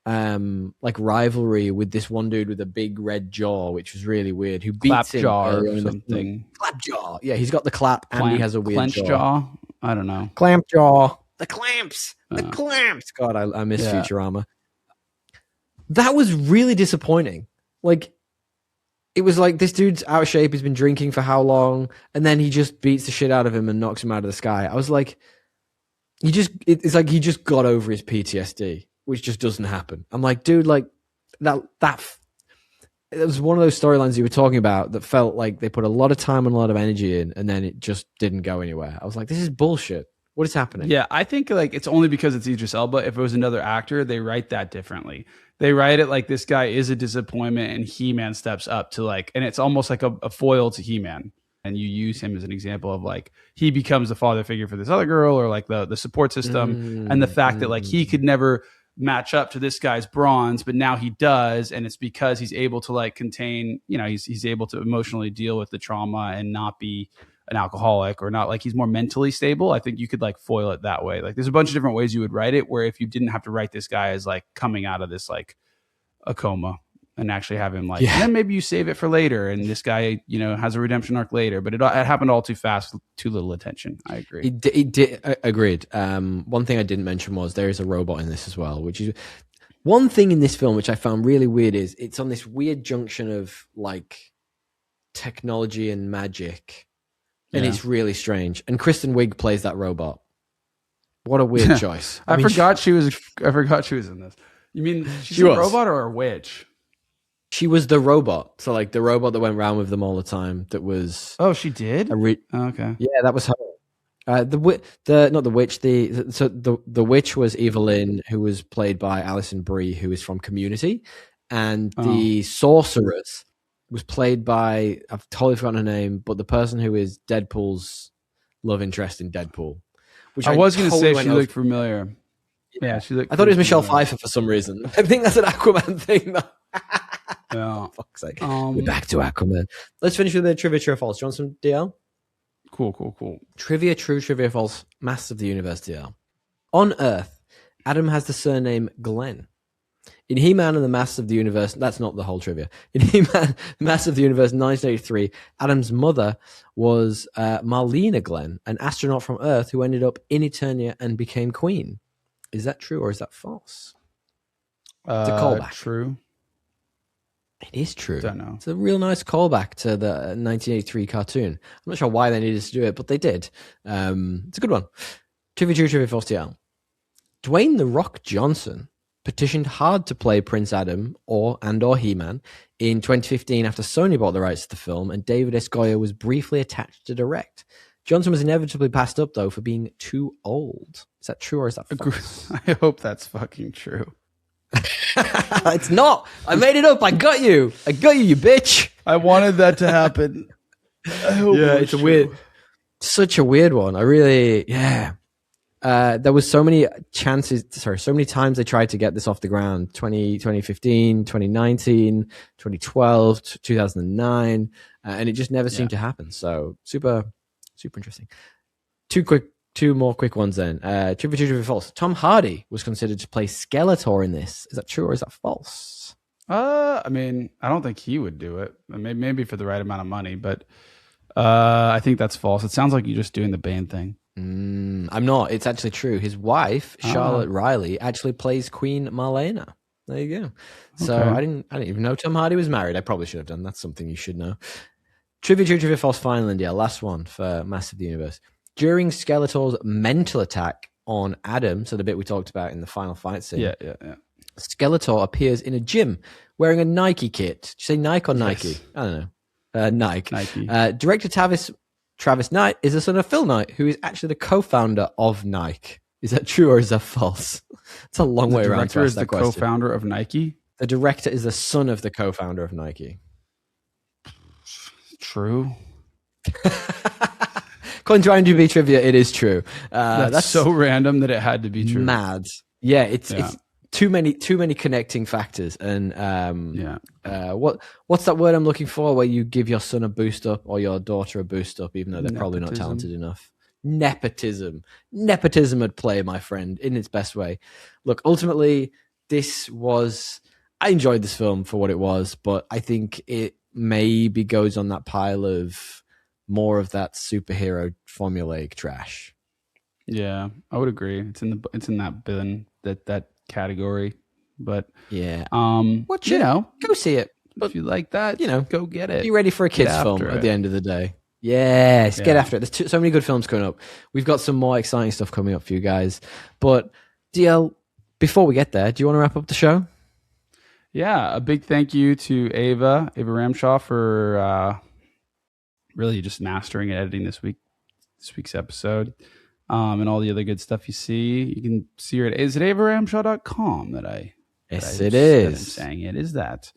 [SPEAKER 1] like rivalry with this one dude with a big red jaw, which was really weird. Who beats him
[SPEAKER 2] or something?
[SPEAKER 1] Clap jaw. Yeah, he's got the clap, and he has a weird
[SPEAKER 2] jaw. I don't know.
[SPEAKER 1] Clamp jaw. The clamps. The clamps. God, I miss Futurama. That was really disappointing. Like, it was like this dude's out of shape. He's been drinking for how long? And then he just beats the shit out of him and knocks him out of the sky. I was like, it's like he just got over his PTSD, which just doesn't happen. I'm like, dude, like that it was one of those storylines you were talking about that felt like they put a lot of time and a lot of energy in, and then it just didn't go anywhere. I was like, this is bullshit. What is happening?
[SPEAKER 2] Yeah, I think like it's only because it's Idris Elba. If it was another actor, they write that differently. They write it like this guy is a disappointment and He-Man steps up to like, and it's almost like a foil to He-Man. And you use him as an example of like, he becomes the father figure for this other girl or like the support system. And the fact that like he could never match up to this guy's bronze, but now he does. And it's because he's able to like contain, you know, he's able to emotionally deal with the trauma and not be an alcoholic or not like he's more mentally stable. I think you could like foil it that way. Like there's a bunch of different ways you would write it where if you didn't have to write this guy as like coming out of this like a coma and actually have him like, and then maybe you save it for later and this guy, you know, has a redemption arc later, but it happened all too fast, too little attention. I agree.
[SPEAKER 1] It did. Agreed. One thing I didn't mention was there is a robot in this as well, which is one thing in this film, which I found really weird is it's on this weird junction of like technology and magic. And it's really strange. And Kristen Wiig plays that robot. What a weird choice.
[SPEAKER 2] I forgot she was in this. You mean she's a robot or a witch?
[SPEAKER 1] She was the robot. So like the robot that went around with them all the time. That was.
[SPEAKER 2] Oh, she did. Okay.
[SPEAKER 1] Yeah, that was her. Not the witch. The witch was Evelyn, who was played by Alison Brie, who is from Community, and the sorceress was played by, I've totally forgotten her name, but the person who is Deadpool's love interest in Deadpool. Which
[SPEAKER 2] I was going to say she looked familiar. Yeah, she looked.
[SPEAKER 1] I thought it was Michelle Pfeiffer for some reason. I think that's an Aquaman thing.
[SPEAKER 2] Yeah.
[SPEAKER 1] Fuck's sake. We're back to Aquaman. Let's finish with the trivia, true or false. Do you want some DL?
[SPEAKER 2] Cool.
[SPEAKER 1] Trivia, true, trivia, false. Masters of the Universe DL. On Earth, Adam has the surname Glenn. In He-Man and the Masters of the Universe, that's not the whole trivia. In He-Man, the Masters of the Universe 1983, Adam's mother was Marlena Glenn, an astronaut from Earth who ended up in Eternia and became queen. Is that true or is that false? It's a callback.
[SPEAKER 2] True.
[SPEAKER 1] It is true.
[SPEAKER 2] Don't know.
[SPEAKER 1] It's a real nice callback to the 1983 cartoon. I'm not sure why they needed to do it, but they did. It's a good one. Trivia, true, trivia, false TL. Dwayne "The Rock" Johnson petitioned hard to play Prince Adam or He-Man. In 2015, after Sony bought the rights to the film, and David S. Goyer was briefly attached to direct. Johnson was inevitably passed up, though, for being too old. Is that true or is that false?
[SPEAKER 2] I hope that's fucking true.
[SPEAKER 1] It's not. I made it up. I got you. You bitch.
[SPEAKER 2] I wanted that to happen. I hope
[SPEAKER 1] it's true. Such a weird one. There was so many times they tried to get this off the ground. 2015, 2019, 2012, 2009, and it just never seemed to happen. So super interesting. Two more quick ones then. True or false? Tom Hardy was considered to play Skeletor in this. Is that true or is that false?
[SPEAKER 2] I mean, I don't think he would do it. Maybe for the right amount of money, but I think that's false. It sounds like you're just doing the Bane thing.
[SPEAKER 1] I'm not. It's actually true. His wife, Charlotte Riley, actually plays Queen Marlena. There you go. So I didn't even know Tom Hardy was married. I probably should have done. That's something you should know. Trivia, false, final, and last one for Master of the Universe. During Skeletor's mental attack on Adam, so the bit we talked about in the final fight scene, Skeletor appears in a gym wearing a Nike kit. Did you say Nike or Nike?
[SPEAKER 2] Yes.
[SPEAKER 1] I don't know. Nike. Director Travis Knight is the son of Phil Knight, who is actually the co-founder of Nike. Is that true or is that false? It's a long way around to ask that question.
[SPEAKER 2] The co-founder of Nike?
[SPEAKER 1] The director is the son of the co-founder of Nike.
[SPEAKER 2] True.
[SPEAKER 1] According to IMDb trivia, it is true.
[SPEAKER 2] That's so random that it had to be true.
[SPEAKER 1] Mad. Yeah, it's too many connecting factors. And what's that word I'm looking for? Where you give your son a boost up or your daughter a boost up, even though they're probably not talented enough. Nepotism at play, my friend, in its best way. Look, ultimately, I enjoyed this film for what it was, but I think it maybe goes on that pile of more of that superhero formulaic trash.
[SPEAKER 2] Yeah, I would agree. It's in that bin, that category. But go
[SPEAKER 1] see it. But
[SPEAKER 2] if you like that, go get it.
[SPEAKER 1] Be ready for a kids film at the end of the day. Yes, get after it. There's so many good films coming up. We've got some more exciting stuff coming up for you guys. But DL, before we get there, do you want to wrap up the show?
[SPEAKER 2] Yeah, a big thank you to Ava Ramshaw for really just mastering and editing this week's episode, and all the other good stuff you see. You can see her at avaramshaw.com. Yes, it is. I'm saying it is that.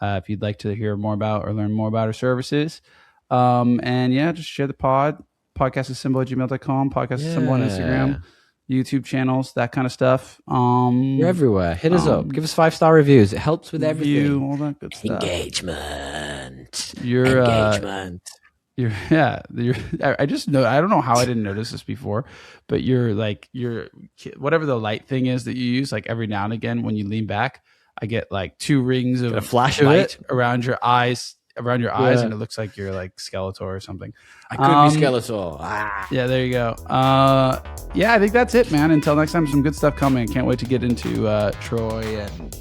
[SPEAKER 2] If you'd like to hear more about or learn more about her services, just share the podcast@symbol@gmail.com, podcast@symbol on Instagram, YouTube channels, that kind of stuff.
[SPEAKER 1] We're everywhere. Hit us up. Give us 5-star reviews. It helps with everything.
[SPEAKER 2] All that good stuff.
[SPEAKER 1] Engagement.
[SPEAKER 2] I just know. I don't know how I didn't notice this before, but you're whatever the light thing is that you use. Like every now and again, when you lean back, I get like 2 rings of
[SPEAKER 1] a flash
[SPEAKER 2] light around your eyes. And it looks like you're like Skeletor or something.
[SPEAKER 1] I could be Skeletor.
[SPEAKER 2] Yeah, there you go. I think that's it, man. Until next time, some good stuff coming. Can't wait to get into Troy and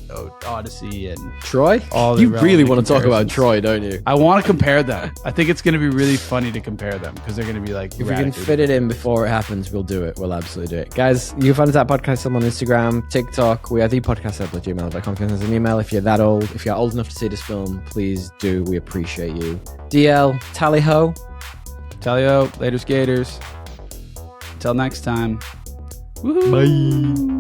[SPEAKER 2] Odyssey and
[SPEAKER 1] Troy. You really want to talk about Troy, don't you?
[SPEAKER 2] I want to compare them. I think it's going to be really funny to compare them because they're going to be like.
[SPEAKER 1] If we can fit it in before it happens, we'll do it. We'll absolutely do it, guys. You can find us at Podcast on Instagram, TikTok. We are the podcast@gmail.com. Send us an email if you're that old. If you're old enough to see this film, please do. We appreciate you. DL, tally ho.
[SPEAKER 2] Later, skaters. Until next time. Woohoo.
[SPEAKER 1] Bye.